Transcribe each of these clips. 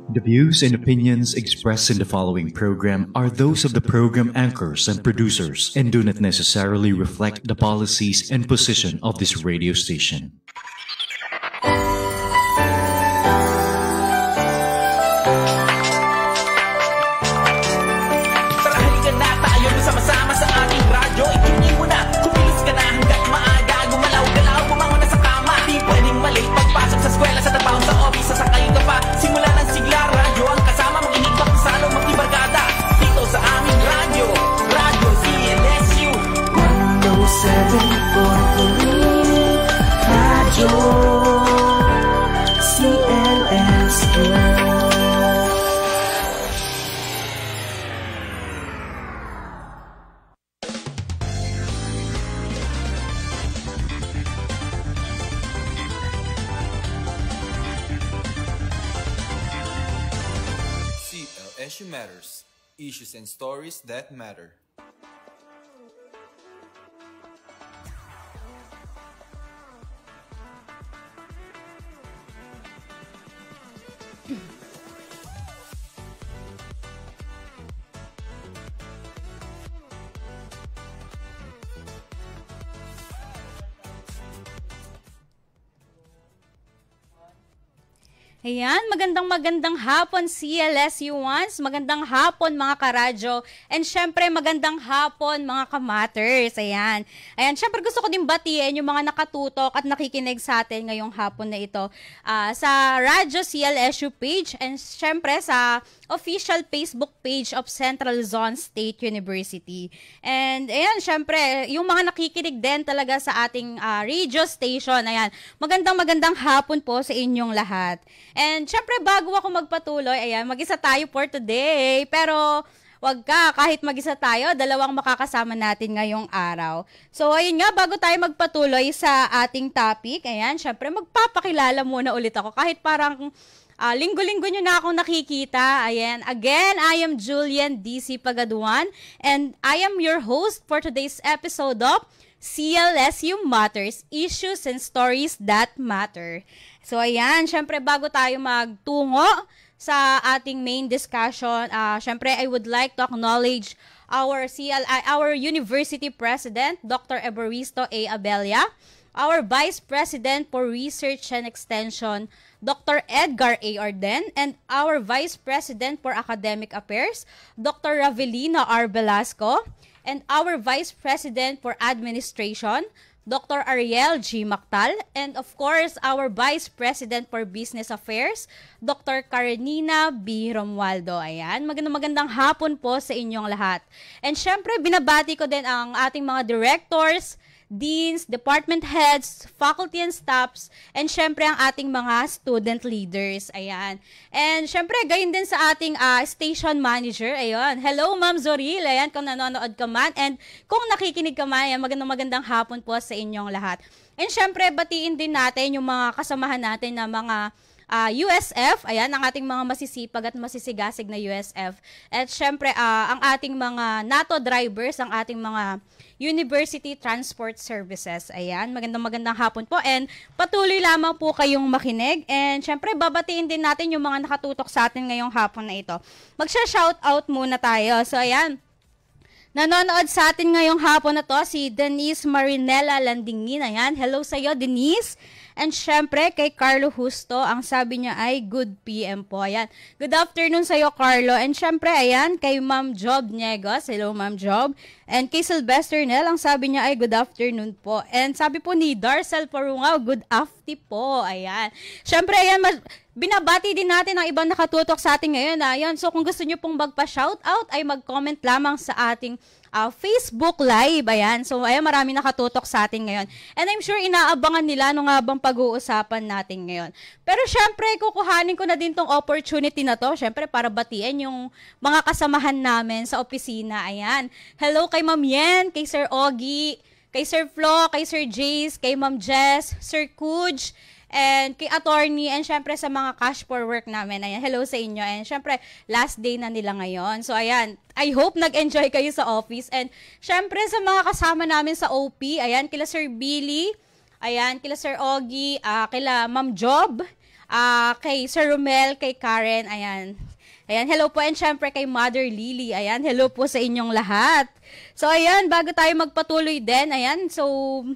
The views and opinions expressed in the following program are those of the program anchors and producers and do not necessarily reflect the policies and position of this radio station. CLSU Matters. Issues and stories that matter. Ayan, magandang hapon CLSU ones, magandang hapon mga karadyo, and syempre magandang hapon mga kamatters. Ayan, syempre gusto ko din batiin yung mga nakatutok at nakikinig sa atin ngayong hapon na ito sa Radyo CLSU page and syempre sa official Facebook page of Central Luzon State University. And ayan, syempre, yung mga nakikinig din talaga sa ating radio station, ayan, magandang hapon po sa inyong lahat. And syempre, bago ako magpatuloy, ayan, mag-isa tayo for today. Pero wag ka, kahit mag-isa tayo, dalawang makakasama natin ngayong araw. So ayun nga, bago tayo magpatuloy sa ating topic, ayan, syempre, magpapakilala muna ulit ako. Kahit parang linggo-linggo nyo na akong nakikita. Ayan. Again, I am Julian DC Pagaduan and I am your host for today's episode of CLSU Matters, Issues and Stories That Matter. So ayan, syempre bago tayo magtungo sa ating main discussion, syempre I would like to acknowledge our University President, Dr. Evaristo A. Abella, our Vice President for Research and Extension, Dr. Edgar A. Arden, and our Vice President for Academic Affairs, Dr. Ravelina R. Velasco, and our Vice President for Administration, Dr. Ariel G. Mactal, and of course, our Vice President for Business Affairs, Dr. Karenina B. Romualdo. Ayan, magandang hapon po sa inyong lahat. And syempre, binabati ko din ang ating mga directors, deans, department heads, faculty and staffs, and syempre ang ating mga student leaders. Ayan. And syempre, gayon din sa ating station manager. Ayan. Hello, Ma'am Zoril. Ayan, kung nanonood ka man. And kung nakikinig ka man, ayan, magandang hapon po sa inyong lahat. And syempre, batiin din natin yung mga kasamahan natin na mga USF, ayan, ang ating mga masisipag at masisigasig na USF. At syempre, ang ating mga NATO drivers, ang ating mga University Transport Services. Ayan, magandang hapon po. And patuloy lamang po kayong makinig. And syempre, babatiin din natin yung mga nakatutok sa atin ngayong hapon na ito. Magsha-shoutout muna tayo. So, ayan, nanonood sa atin ngayong hapon na to, si Denise Marinella Landingin. Ayan, hello sa iyo, Denise. And syempre, kay Carlo Justo, ang sabi niya ay good PM po. Ayan. Good afternoon sa iyo, Carlo. And syempre, ayan, kay Ma'am Job Niegos. Hello, Ma'am Job. And kay Sylvester Nel, ang sabi niya ay good afternoon po. And sabi po ni Darcel Porungaw, good afternoon po. Ayan. Syempre, ayan, binabati din natin ang ibang nakatutok sa atin ngayon. Ayan. So, kung gusto niyo pong magpa-shoutout, ay mag-comment lamang sa ating Facebook Live. Ayan. So, ayan, marami nakatutok sa atin ngayon. And I'm sure inaabangan nila nung habang pag-uusapan natin ngayon. Pero syempre, kukuhanin ko na din tong opportunity na to. Syempre, para batiin yung mga kasamahan namin sa opisina. Ayan. Hello kay Ma'am Yen, kay Sir Ogie, kay Sir Flo, kay Sir Jace, kay Ma'am Jess, Sir Kuj, and kay attorney, and syempre sa mga cash for work namin. Ayan, hello sa inyo. And syempre, last day na nila ngayon. So, ayan, I hope nag-enjoy kayo sa office. And syempre, sa mga kasama namin sa OP, ayan, kila Sir Billy, ayan, kila Sir Ogie, kila Ma'am Job, kay Sir Romel, kay Karen, ayan. Ayan, hello po, and syempre kay Mother Lily, ayan, hello po sa inyong lahat. So, ayan, bago tayo magpatuloy din, ayan, so,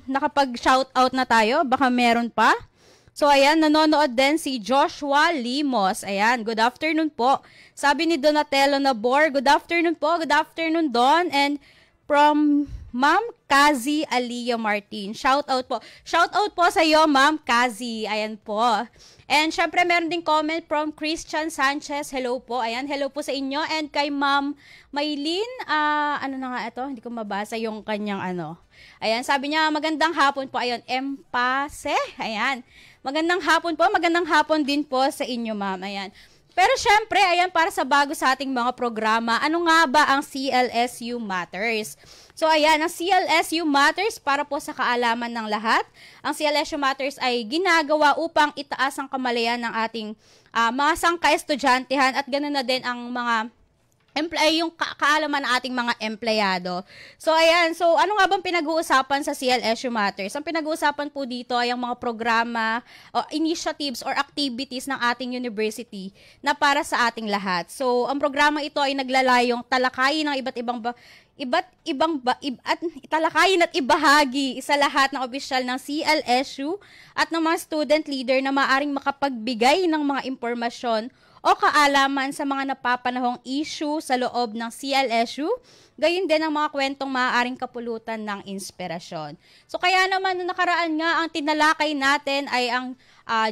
nakapag-shoutout na tayo, baka meron pa. So, ayan, nanonood din si Joshua Limos, ayan, good afternoon po. Sabi ni Donatello Nabor, good afternoon po, good afternoon Don, and from Ma'am Kazi Aliyah Martin. Shout out po. Shout out po sa iyo, Ma'am Kazi. Ayan po. And syempre, meron din comment from Christian Sanchez. Hello po. Ayan, hello po sa inyo. And kay Ma'am Maylin, ano na nga ito? Hindi ko mabasa yung kanyang ano. Ayan, sabi niya, magandang hapon po. Ayan, Empase. Ayan. Magandang hapon po. Magandang hapon din po sa inyo, Ma'am. Ayan. Pero syempre, ayan, para sa bago sa ating mga programa, ano nga ba ang CLSU Matters? So ayan, ang CLSU Matters para po sa kaalaman ng lahat. Ang CLSU Matters ay ginagawa upang itaas ang kamalayan ng ating mga sangka-estudyantehan at ganoon na din ang mga yung kaalaman ng ating mga empleyado. So, ayan. So, ano nga bang pinag-uusapan sa CLSU Matters? Ang pinag-uusapan po dito ay ang mga programa, o initiatives or activities ng ating university na para sa ating lahat. So, ang programa ito ay naglalayong talakayin ng talakayin at ibahagi sa lahat ng opisyal ng CLSU at ng mga student leader na maaring makapagbigay ng mga impormasyon o kaalaman sa mga napapanahong issue sa loob ng CLSU, gayon din ang mga kwentong maaaring kapulutan ng inspirasyon. So kaya naman noong nakaraan nga, ang tinalakay natin ay ang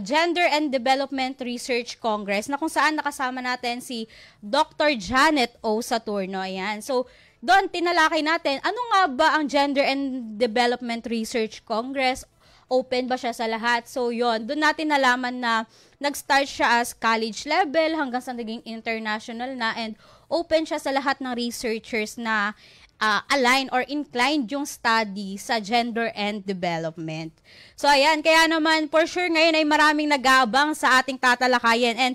Gender and Development Research Congress na kung saan nakasama natin si Dr. Janet O. Saturno. Ayan. So doon tinalakay natin, ano nga ba ang Gender and Development Research Congress? Open ba siya sa lahat? So, yon, doon natin nalaman na nag-start siya as college level hanggang sa naging international na and open siya sa lahat ng researchers na align or inclined yung study sa gender and development. So, ayan, kaya naman for sure ngayon ay maraming nag-aabang sa ating tatalakayan and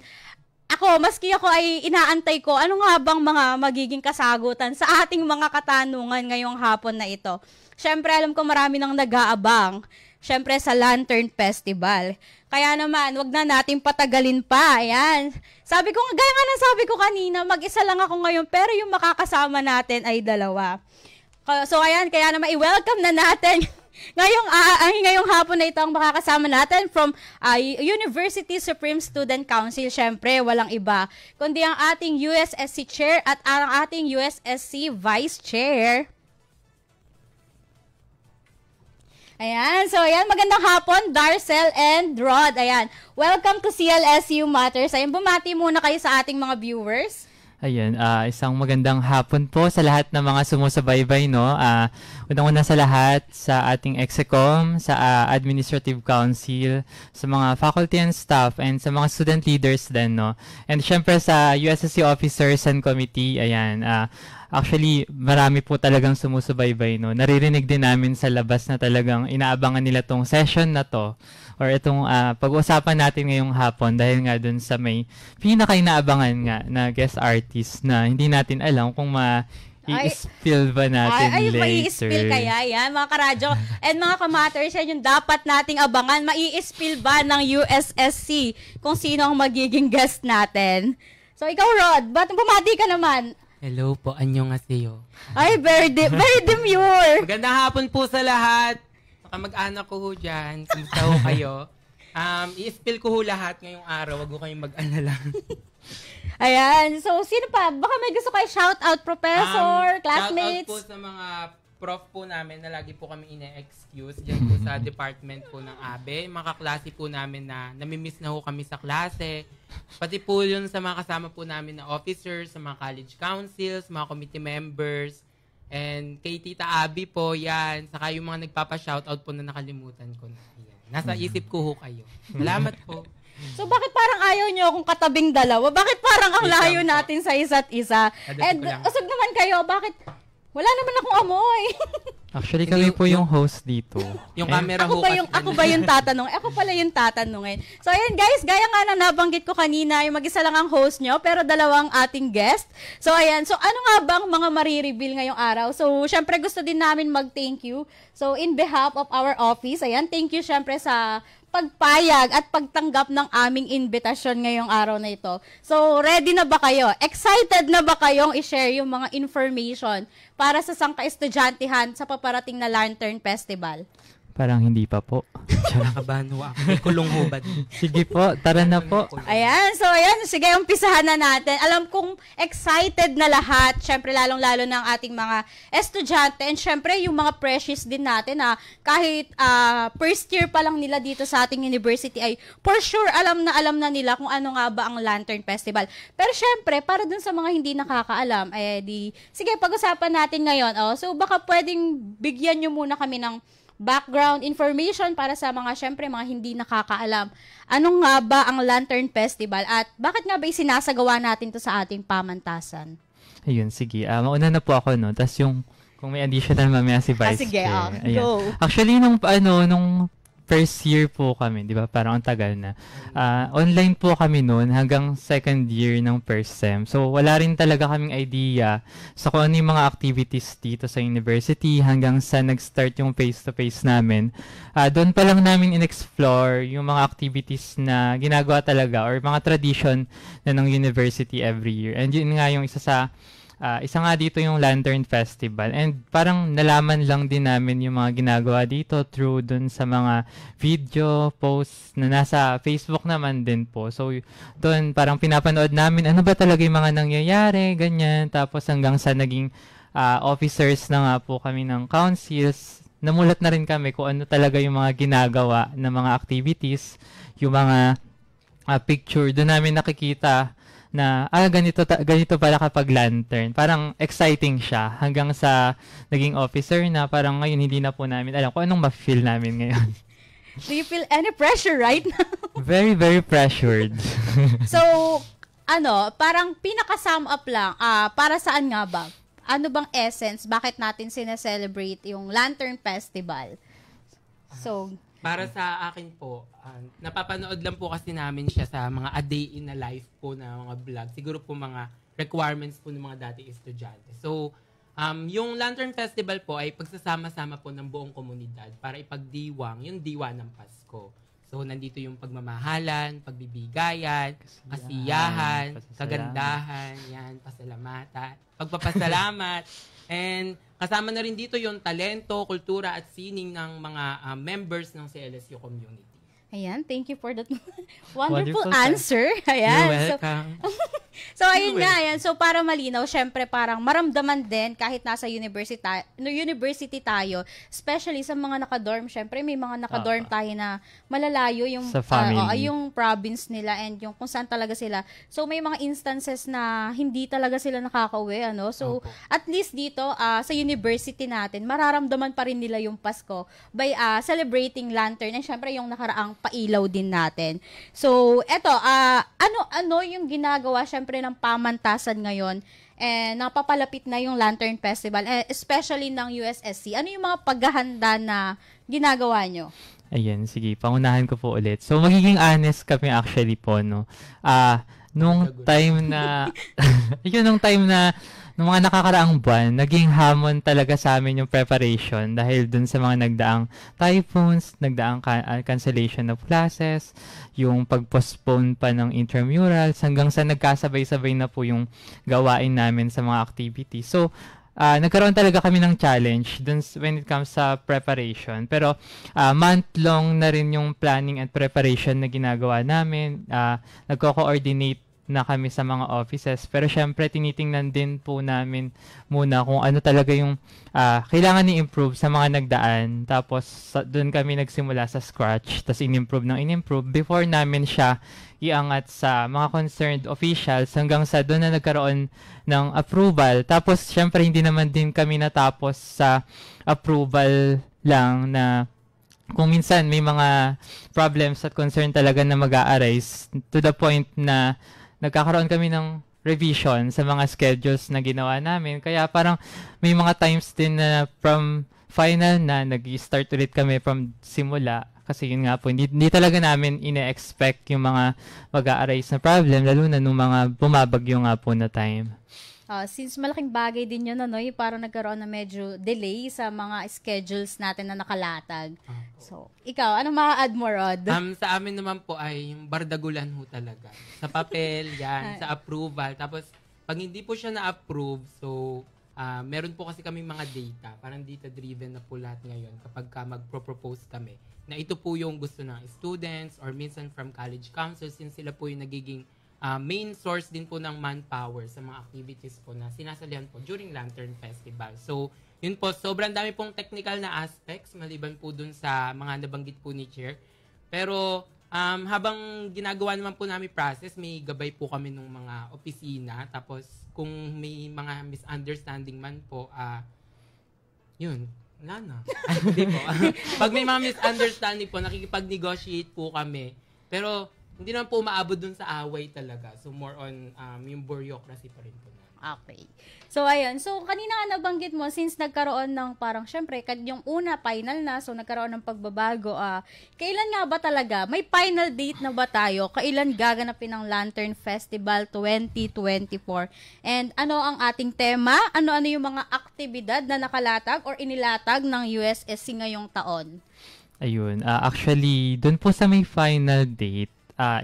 ako, maski ako ay inaantay ko, ano nga bang mga magiging kasagutan sa ating mga katanungan ngayong hapon na ito. Siyempre, alam ko marami nang nag-aabang. Siyempre, sa Lantern Festival. Kaya naman, wag na natin patagalin pa. Ayan. Sabi ko, gaya nga na sabi ko kanina, mag-isa lang ako ngayon, pero yung makakasama natin ay dalawa. So, ayan, kaya naman, i-welcome na natin ngayong hapon na ito ang makakasama natin from University Supreme Student Council. Siyempre, walang iba, kundi ang ating USSC Chair at ang ating USSC Vice Chair. Ayan, so ayan, magandang hapon, Darcel and Rod. Ayan, welcome to CLSU Matters. Ayan, bumati muna kayo sa ating mga viewers. Ayan, isang magandang hapon po sa lahat ng mga sumusubaybay, no? Unang-una sa lahat, sa ating Execom, sa Administrative Council, sa mga faculty and staff, and sa mga student leaders din, no? And syempre sa USSC officers and committee, ayan, actually, marami po talagang sumusubaybay, no? Naririnig din namin sa labas na talagang inaabangan nila tong session na to or itong pag-uusapan natin ngayong hapon dahil nga dun sa may pinaka-inaabangan nga na guest artist na hindi natin alam kung i-spill ba natin later. Mai-spill kaya yan, mga karadyo. And mga kamatters, yan yung dapat nating abangan. Mai-spill ba ng USSC kung sino ang magiging guest natin? So, ikaw, Rod, ba't bumati ka naman? Hello po, annyeonghaseyo. Ay, very demure. Magandang hapon po sa lahat. Mag-anak ko ho dyan. Kumusta ho kayo? I-spill ko ho lahat ngayong araw. Wag ho kayong mag-alala. Ayan. So, sino pa? Baka may gusto kayo shout-out, professor, classmates? Shout-out po sa mga prof po namin na lagi po kami ine-excuse dyan po sa department po ng ABE. Mga kaklase po namin na namimiss na ho kami sa klase. Pati po yun sa mga kasama po namin na officers, sa mga college councils, mga committee members, and kay Tita Abby po, yan. Saka yung mga nagpapa-shoutout po na nakalimutan ko na. Yan. Nasa isip ko ho kayo. Salamat po. So, bakit parang ayaw nyo akong katabing dalawa? Bakit parang ang layo natin sa isa't isa? And usog naman kayo, bakit? Wala naman akong amoy. Actually, Hindi, kami po yung host dito. Yung camera ho kasi Ako ba yung tatanong? Ako pala yung tatanungin. So, ayan guys, gaya nga na nabanggit ko kanina, yung mag-isa lang ang host nyo, pero dalawang ating guest. So, ayan. So, ano nga bang mga marireveal ngayong araw? So, syempre gusto din namin mag-thank you. So, in behalf of our office, ayan, thank you syempre sa pagpayag at pagtanggap ng aming invitasyon ngayong araw na ito. So, ready na ba kayo? Excited na ba kayong i-share yung mga information para sa sangka-estudyantihan sa paparating na Lantern Festival? Parang hindi pa po. Nakabahan ho ako. May kulong ho ba? Sige po, tara na po. Ayan, so ayan, sige, umpisahan na natin. Alam kong excited na lahat, syempre lalong-lalo ng ating mga estudyante and syempre yung mga precious din natin na kahit first year pa lang nila dito sa ating university ay for sure alam na nila kung ano nga ba ang Lantern Festival. Pero syempre, para dun sa mga hindi nakakaalam, sige, pag-usapan natin ngayon. So baka pwedeng bigyan nyo muna kami ng background information para sa mga, syempre, mga hindi nakakaalam. Ano nga ba ang Lantern Festival at bakit nga ba isinasagawa natin to sa ating pamantasan? Ayun, sige. Mauna na po ako, no? Tapos kung may additional mamaya si Vice sige, Chair. go. Actually, nung first year po kami, di ba? Parang ang tagal na. Online po kami noon hanggang second year ng first sem. So, wala rin talaga kaming idea sa kung ano yung mga activities dito sa university hanggang sa nag-start yung face-to-face namin. Doon pa lang namin in-explore yung mga activities na ginagawa talaga or mga tradition na ng university every year. And yun nga yung isa nga dito yung Lantern Festival and parang nalaman lang din namin yung mga ginagawa dito through dun sa mga video, posts na nasa Facebook naman din po. So dun parang pinapanood namin ano ba talaga yung mga nangyayari, ganyan. Tapos hanggang sa naging officers na nga po kami ng councils, namulat na rin kami kung ano talaga yung mga ginagawa na mga activities, yung mga picture. Doon namin nakikita na ganito pala kapag lantern. Parang exciting siya hanggang sa naging officer na parang ngayon hindi na po namin alam kung anong ma-feel namin ngayon. Do you feel any pressure right now? Very, very pressured. So, parang pinaka-sum up lang, para saan nga ba? Ano bang essence? Bakit natin sineselebrate yung Lantern Festival? So, para sa akin po, napapanood lang po kasi namin siya sa mga a day in a life po na mga vlog. Siguro po mga requirements po ng mga dati estudyante. So, yung Lantern Festival po ay pagsasama-sama po ng buong komunidad para ipagdiwang yung diwa ng Pasko. So, nandito yung pagmamahalan, pagbibigayan, kasiyahan, kagandahan, yan, pasalamatan, pagpapasalamat, and kasama na rin dito yung talento, kultura at sining ng mga members ng CLSU community. Ayan, thank you for that wonderful answer. Ayan. You're welcome. So, ayun nga, ayan. So, para malinaw, syempre parang maramdaman din kahit nasa university tayo, especially sa mga nakadorm, syempre may mga nakadorm tayo na malalayo yung, sa family. yung province nila and yung kung saan talaga sila. So, may mga instances na hindi talaga sila nakakauwi, So, at least dito, sa university natin, mararamdaman pa rin nila yung Pasko by celebrating Lantern and syempre yung nakaraang pailaw din natin. So, eto, ano yung ginagawa syempre ng pamantasan ngayon napapalapit na yung Lantern Festival, especially ng USSC. Ano yung mga paghahanda na ginagawa nyo? Ayan, sige, pangunahan ko po ulit. So, magiging honest kami actually po, no? Nung time na nung mga nakakaraang buwan, naging hamon talaga sa amin yung preparation dahil dun sa mga nagdaang typhoons, nagdaang cancellation of classes, yung pag-postpone pa ng intramurals, hanggang sa nagkasabay-sabay na po yung gawain namin sa mga activities. So, nagkaroon talaga kami ng challenge dun when it comes sa preparation. Pero, month-long na rin yung planning and preparation na ginagawa namin. Nagko-coordinate na kami sa mga offices. Pero syempre, tinitingnan din po namin muna kung ano talaga yung kailangan i-improve sa mga nagdaan. Tapos, doon kami nagsimula sa scratch. Tapos, in-improve before namin siya iangat sa mga concerned officials hanggang sa doon na nagkaroon ng approval. Tapos, syempre, hindi naman din kami natapos sa approval lang na kung minsan may mga problems at concern talaga na mag-a-arise to the point na nagkakaroon kami ng revision sa mga schedules na ginawa namin. Kaya parang may mga times din na from final na, nag-start ulit kami from simula. Kasi yun nga po, hindi talaga namin ine-expect yung mga mag-a-arise na problem, lalo na nung mga bumabagyo nga po na time. Since malaking bagay din yun, ano, yung parang nagkaroon na medyo delay sa mga schedules natin na nakalatag. So, ikaw, ano ma-add mo, Rod? Sa amin naman po ay yung bardagulan ho talaga. Sa papel, yan, sa approval. Tapos, pag hindi po siya na-approve, so, meron po kasi kami mga data, parang data-driven na po lahat ngayon kapag mag-propose kami, na ito po yung gusto ng students or minsan from college council, since sila po yung nagiging main source din po ng manpower sa mga activities po na sinasalihan po during Lantern Festival. So, yun po, sobrang dami pong technical na aspects maliban po dun sa mga nabanggit po ni Chair. Pero, habang ginagawa naman po namin process, may gabay po kami ng mga opisina. Tapos, kung may mga misunderstanding man po, yun, wala na. Hindi po. Pag may mga misunderstanding po, nakikipag-negotiate po kami. Pero, hindi naman po umaabot dun sa away talaga. So, more on yung bureaucracy pa rin po. Okay. So, ayun. So, kanina nga nabanggit mo, since nagkaroon ng parang, syempre, yung una, final na, so nagkaroon ng pagbabago, kailan nga ba talaga? May final date na ba tayo? Kailan gaganapin ang Lantern Festival 2024? And ano ang ating tema? Ano-ano yung mga aktibidad na nakalatag or inilatag ng USSC ngayong taon? Ayun. Actually, dun po sa may final date,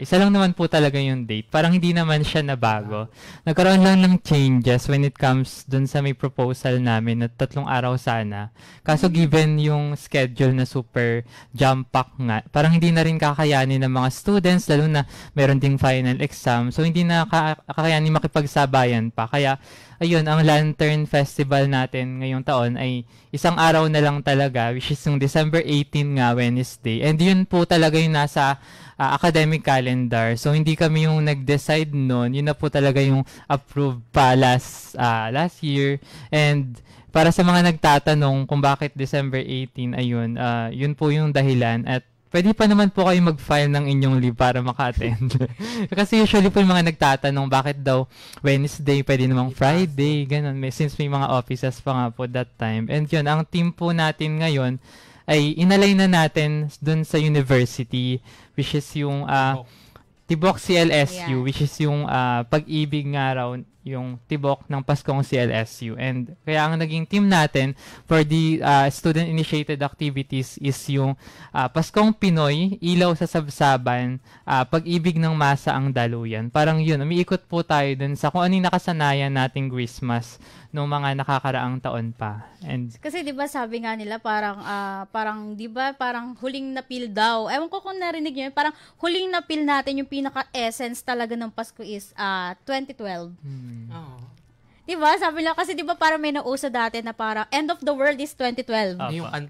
isa lang naman po talaga yung date. Parang hindi naman siya nabago. Nagkaroon lang ng changes when it comes dun sa may proposal namin na 3 araw sana. Kaso given yung schedule na super jam-pack nga, parang hindi na rin kakayanin ng mga students, lalo na meron ding final exam. So, hindi na kakayanin makipagsabayan pa. Kaya, ayun, ang Lantern Festival natin ngayong taon ay 1 araw na lang talaga, which is yung December 18 nga, Wednesday. And yun po talaga yung nasa academic calendar. So, hindi kami yung nag-decide noon. Yun na po talaga yung approved pa last year. And para sa mga nagtatanong kung bakit December 18, ayun, yun po yung dahilan. At pwede pa naman po kayo mag-file ng inyong leave para maka-attend. Kasi usually po yung mga nagtatanong bakit daw Wednesday, pwede namang Friday, ganun. Since may mga offices pa nga po that time. And yun, ang team po natin ngayon ay inalay na natin dun sa university, which is yung Tibok CLSU, which is yung pag-ibig nga raw, yung Tibok ng Paskong CLSU. And kaya ang naging team natin for the student-initiated activities is yung Paskong Pinoy, Ilaw sa Sabsaban, Pag-ibig ng Masa ang Daluyan. Parang yun, umiikot po tayo dun sa kung anong nakasanayan nating Christmas nung mga nakakaraang taon pa. And kasi 'di ba sabi nga nila parang 'di ba parang huling napil daw. Ewan ko kung narinig niyo, parang huling napil natin yung pinaka-essence talaga ng Pasko is 2012. Diba? Sabi lang kasi 'di ba parang may nauso dati na parang end of the world is 2012.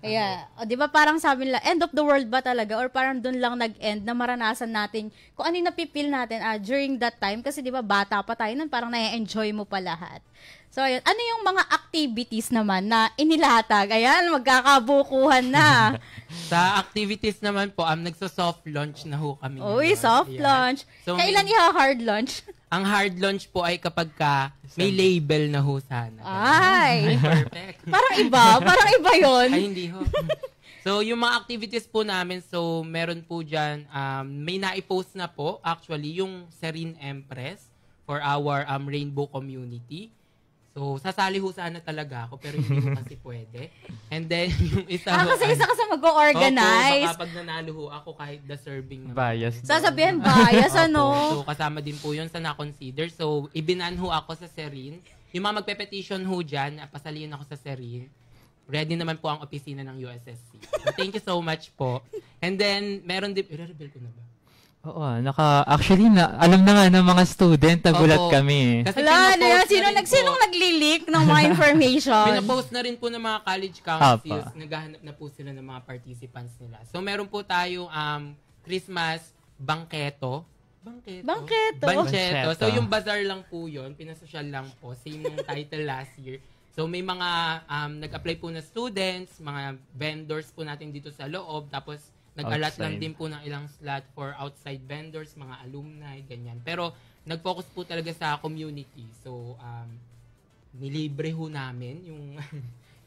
Kaya, 'di ba parang sabi nila end of the world ba talaga or parang doon lang nag-end na maranasan natin kung ano yung napipil natin during that time kasi 'di ba bata pa tayo nun, parang na-enjoy mo pa lahat. So, ayun. Ano yung mga activities naman na inilatag? Ayan, magkakabukuhan na. Sa activities naman po, nagso-soft launch na ho kami. Uy, soft launch. So, kailan hard launch? Ang hard launch po ay kapag may label na ho sana. Ay, perfect. Parang iba yun. Ay, hindi ho. So, yung mga activities po namin, so meron po dyan, may naipost na po, actually, yung Serene Empress for our rainbow community. So, sasali ho sana talaga ako, pero hindi ko kasi pwede. And then, yung isa ho... kasi isa ka sa mag-organize. Opo, baka pag nanalo ho ako kahit deserving. Bias. Sasabihin bias, ano? So, kasama din po yun sa na-consider. So, ibinan ho ako sa Serene. Yung mga magpe-petition ho dyan, pasaliin ako sa Serene. Ready naman po ang opisina ng USSC. So, thank you so much po. And then, meron din... I-reveal ko na ba? Oo, actually, alam na nga ng mga student, nagulat kami. Kasi sinong nagli-leak ng mga information? Pinapost na rin po ng mga college councils, naghahanap na po sila ng mga participants nila. So, meron po tayong Christmas Bangketo. Bancheto. So, yung bazaar lang po yun, pinasosyal lang po. Same yung title last year. So, may mga nag-apply po na students, mga vendors po natin dito sa loob, tapos nag-alat lang din po ng ilang slot for outside vendors, mga alumni, ganyan. Pero, nag-focus po talaga sa community. So, nilibre ho namin yung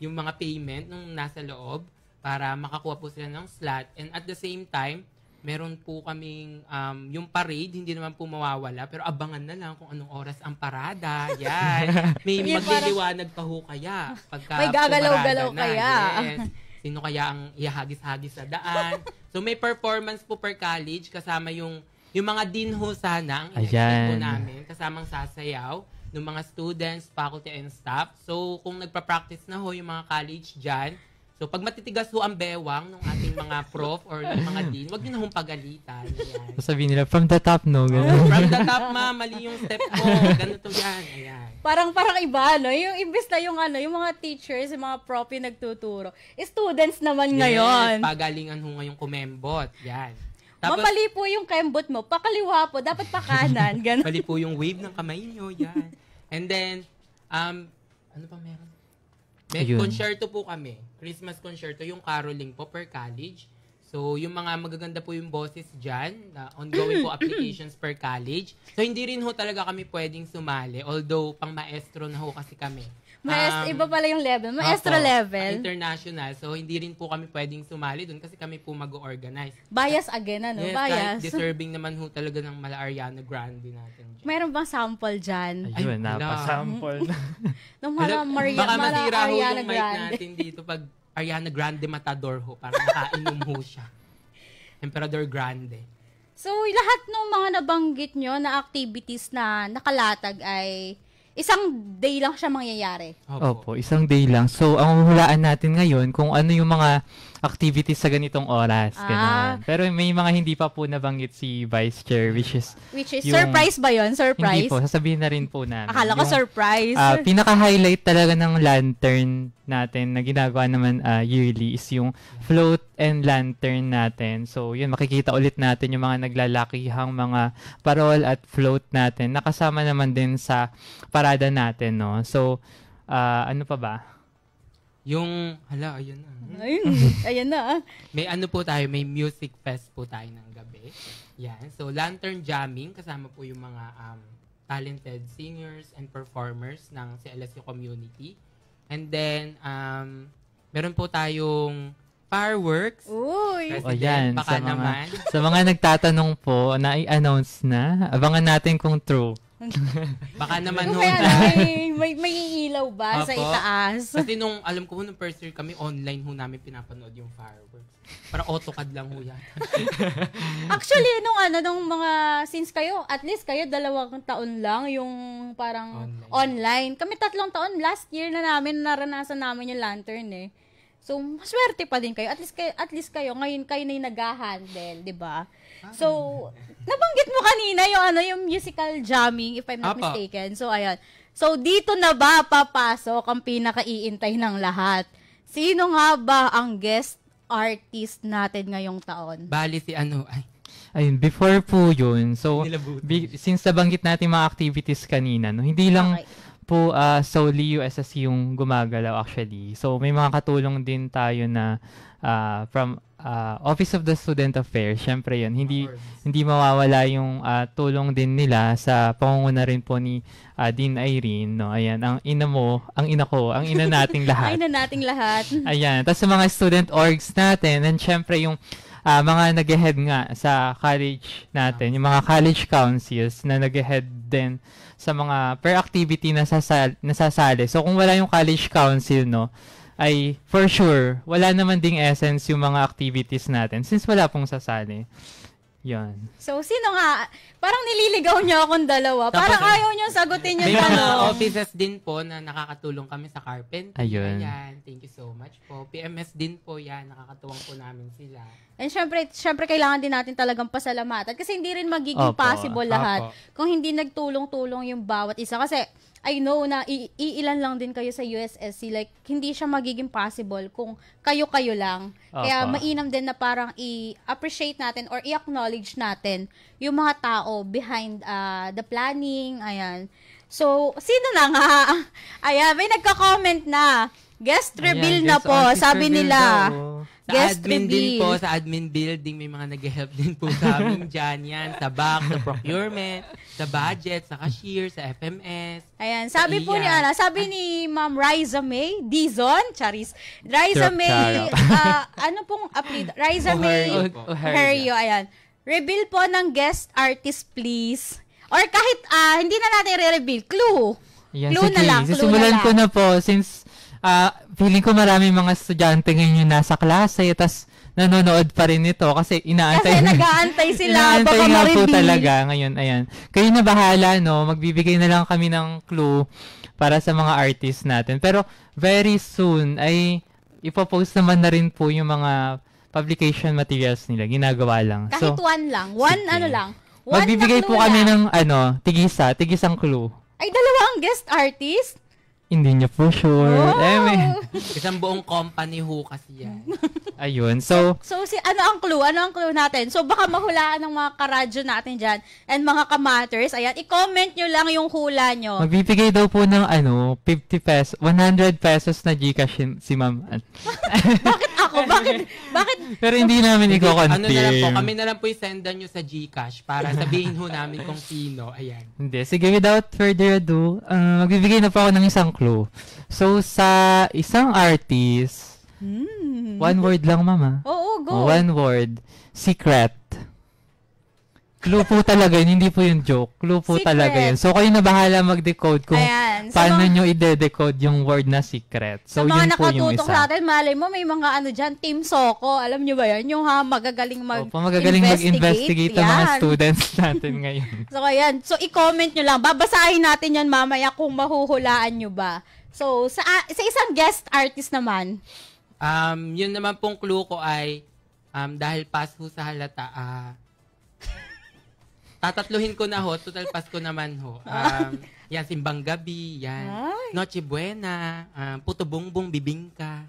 yung mga payment nung nasa loob para makakuha po sila ng slot. And at the same time, meron po kaming yung parade, hindi naman po mawawala, pero abangan na lang kung anong oras ang parada. Yan. May magliliwanag pa ho kaya. Pagka may gagalaw-galaw na. kaya. Yes. Sino kaya ang ihagis-hagis sa daan. So may performance po per college, kasama yung mga dean ho sana, ang in-expect po namin, kasamang sasayaw ng mga students, faculty, and staff. So kung nagpa-practice na ho yung mga college dyan, so, pag matitigas ho ang bewang ng ating mga prof or ng mga dean, wag niyo na hong pagalitan. Ayan. Sabihin nila, from the top, no? From the top, mali yung step mo. Ganito yan. Ayan. Parang iba, no? Yung imbes na yung mga teachers, yung mga prof yung nagtuturo. Students naman ngayon. Yes, pagalingan ho ngayong kumembot. Yan. Tapos, mapali po yung kembot mo. Pakaliwa po. Dapat pakanan. Ganun. mali po yung wave ng kamay nyo. Yan. And then, ano pa meron? May concerto po kami. Christmas concerto, yung caroling po per college. So, yung mga magaganda po yung boses dyan, na ongoing po applications per college. So, hindi rin ho talaga kami pwedeng sumali. Although, pang maestro na ho kasi kami. Iba pala yung level. Maestro level. International. So, hindi rin po kami pwedeng sumali dun kasi kami po mag-organize. Bias again, ano? Yes, Bias. Deserving naman ho talaga ng mala Ariana Grande natin dyan. Mayroon bang sample dyan? Ayun, napasample. Nung mala baka masira ho Ariana yung mic Grande natin dito pag Ariana Grande Matador ho. Para nakainom ho siya. Emperador Grande. So, lahat ng mga nabanggit nyo na activities na nakalatag ay isang day lang siya mangyayari. Opo, isang day lang. So, ang huhulaan natin ngayon kung ano yung mga activities sa ganitong oras. Ganun. Pero may mga hindi pa po nabanggit si Vice Chair, which is yung, surprise ba yun? Surprise? Hindi po, sasabihin na rin po namin. Akala ko surprise. Pinaka-highlight talaga ng lantern natin na ginagawa naman yearly is yung float and lantern natin. So, yun, makikita ulit natin yung mga naglalakihang mga parol at float natin. Nakasama naman din sa parada natin, no? So, ano pa ba? Yung, ayun na. Ayun na. May ano po tayo, may music fest po tayo ng gabi. Yan. So, lantern jamming, kasama po yung mga talented singers and performers ng CLSU community. And then, meron po tayong fireworks. Uy! Yan, baka naman. Sa mga nagtatanong po, na-i-announce na, abangan natin kung true. Baka naman ho. May ilaw ba sa itaas? Kasi alam ko nung first year kami, online ho namin pinapanood yung fireworks. Para AutoCAD lang ho yan. Actually, nung since kayo, at least kayo 2 taon lang yung parang online. Kami 3 taon, last year na namin, naranasan namin yung lantern eh. So, maswerte pa din kayo. At least kayo, ngayon kayo na yung nag-handle, di ba? So, nabanggit mo kanina yung musical jamming, if I'm not mistaken. So, ayan. So, dito na ba papasok ang pinaka-iintay ng lahat? Sino nga ba ang guest artist natin ngayong taon? Bali si Ayun, before po yun, so, since nabanggit natin mga activities kanina, no, hindi lang po solely USSC yung gumagalaw actually. So, may mga katulong din tayo na from Office of the Student Affairs. Syempre yun, hindi mawawala yung tulong din nila sa pangunguna rin po ni Dean Irene. No? Ayan, ang ina nating lahat. Ina nating lahat. Ayan, tapos sa mga student orgs natin, and syempre yung mga nag-head nga sa college natin, yung mga college councils na nag-head din sa mga per activity na nasasali. So, kung wala yung college council, no, ay for sure, wala naman ding essence yung mga activities natin since wala pong sasali. Yan. So, sino nga? Parang nililigaw niyo akong dalawa. Tapos, parang ayaw niyo sagutin yung may mga tanong. offices din po na nakakatulong kami sa carpentry. Ayun. Ayan. Thank you so much po. PMS din po yan. Nakakatuwang po namin sila. And syempre kailangan din natin talagang pasalamatan kasi hindi rin magiging possible lahat kung hindi nagtulong-tulong yung bawat isa. Kasi I know na iilan lang din kayo sa USSC. Like, hindi siya magiging possible kung kayo-kayo lang. Kaya mainam din na parang i-appreciate natin or i-acknowledge natin yung mga tao behind the planning. Ayan. So, sino na nga? Ayan, may nagka-comment na. Guest reveal na po. Sabi nila, Sa Guest admin din reveal. po, sa admin building, may mga nag-help din po sa amin dyan. Yan, sa back, sa procurement, sa budget, sa cashier, sa FMS. Ayan, sabi po ni Iya. sabi ni Ma'am Riza May Dizon, Charis. Riza Charot, May, charot. ano pong apelido? Riza May Oheryo. Oheryo, ayan. Reveal po ng guest artist, please. Or kahit, hindi na natin re-reveal. Clue. Yan, Clue na sige. lang, clue Sisimulan na lang. ko na po since feeling ko marami mga estudyante ngayon yung nasa klase tas nanonood pa rin ito kasi inaantay. Kasi nag-aantay sila, inaantay baka nga po ma-reveal. talaga ngayon. Ayan. Kayo na bahala, no? Magbibigay na lang kami ng clue para sa mga artists natin. Pero very soon ay ipopost naman na rin po yung mga publication materials nila. Ginagawa lang. Kahit one lang. One sige. ano lang. One Magbibigay na po clue kami lang. ng tigisang clue. Ay, dalawa ang guest artist? Hindi niya po sure. Oh. Isang buong company ho kasi yan. Ayun. So, So, ano ang clue? Ano ang clue natin? So, baka mahulaan ng mga karadyo natin dyan and mga kamatters. Ayan, i-comment nyo lang yung hula nyo. magbibigay daw po ng 50 pesos, 100 pesos na Gcash si Ma'am. Bakit ako? Bakit? Pero hindi namin i-confirm. Ano na lang po, kami na lang po i-sendan nyo sa Gcash para sabihin ho namin kung sino. Ayan. Hindi. Sige, without further ado, magbibigay na po ako ng isang clue. So, sa isang artist, one word lang, Mama. Oo, go. One word. Secret. Clue po talaga yun, hindi po yung joke. Clue po Secret. talaga yun. So, kayo na bahala mag-decode kung Ayan. Sa paano mga- nyo i-decode yung word na secret. Sa So, mga yun po yung nakatutok isa. sa atin, malay mo, may mga dyan, Team Soko. Alam nyo ba yan? Yung magagaling Opo, magagaling mag-investigate ang mga Yan. students natin ngayon. So, ayan. So, i-comment nyo lang. Babasahin natin yan mamaya kung mahuhulaan nyo ba. So, sa isang guest artist naman, Yun naman pong clue ko ay dahil pass ho sa halata, tatatluhin ko na ho, total pass ko naman ho. Yan, Simbang Gabi, yan. Ay. Noche Buena, Puto Bongbong Bibingka.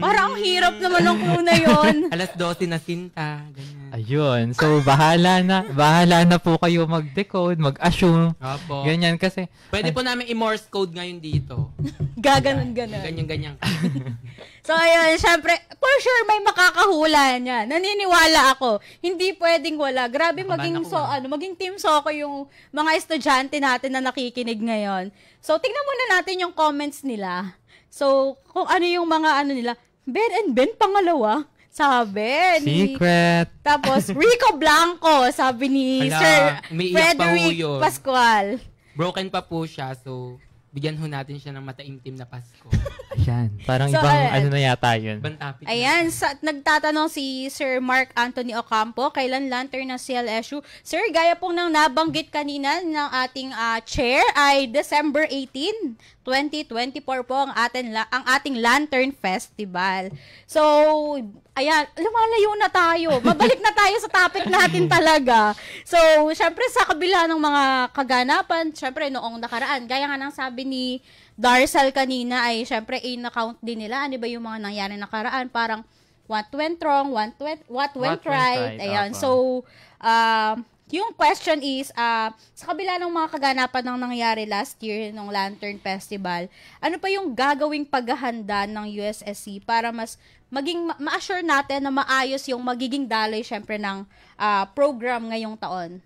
parang ang hirap naman ng clue na yon. Alas 12 na Sinta, ganyan. Ayun. So, bahala na po kayo mag-decode, mag-assume. Opo. Ganyan kasi. Pwede po namin i-Morse code ngayon dito. Gaganon-ganon. Ganyan-ganyan. So, ayun, syempre, for sure, may makakahula niya. Naniniwala ako. Hindi pwedeng wala. Grabe maging, Kabahan ako, maging Team Soko yung mga estudyante natin na nakikinig ngayon. So, tingnan muna natin yung comments nila. So, kung ano yung mga nila. Ben and Ben, pangalawa. Sabi ni... Secret. Tapos, Rico Blanco, sabi ni Hala, Sir umiiyak pa ho Frederick yun. Pascual. Broken pa po siya, so bigyan ho natin siya ng mataimtim na Pasko. Ayan. Parang So, ibang ayan. na yata yun. Bantapit. Ayan, nagtatanong si Sir Mark Anthony Ocampo, kailan lantern ng CLSU? Sir, gaya pong nang nabanggit kanina ng ating chair ay December 18, 2024 po ang ating Lantern Festival. So, ayan, lumalayo na tayo. Mabalik na tayo sa topic natin talaga. So, syempre sa kabila ng mga kaganapan, syempre noong nakaraan, gaya nga ng sabi ni Darsal kanina ay syempre in-account din nila. Ano ba yung mga nangyari nakaraan? Parang what went wrong, what went right. Ayan. Opo. So, yung question is, sa kabila ng mga kaganapan ng nangyari last year nung Lantern Festival, ano pa yung gagawing paghahanda ng USSC para mas maging ma-assure natin na maayos yung magiging daloy syempre ng program ngayong taon?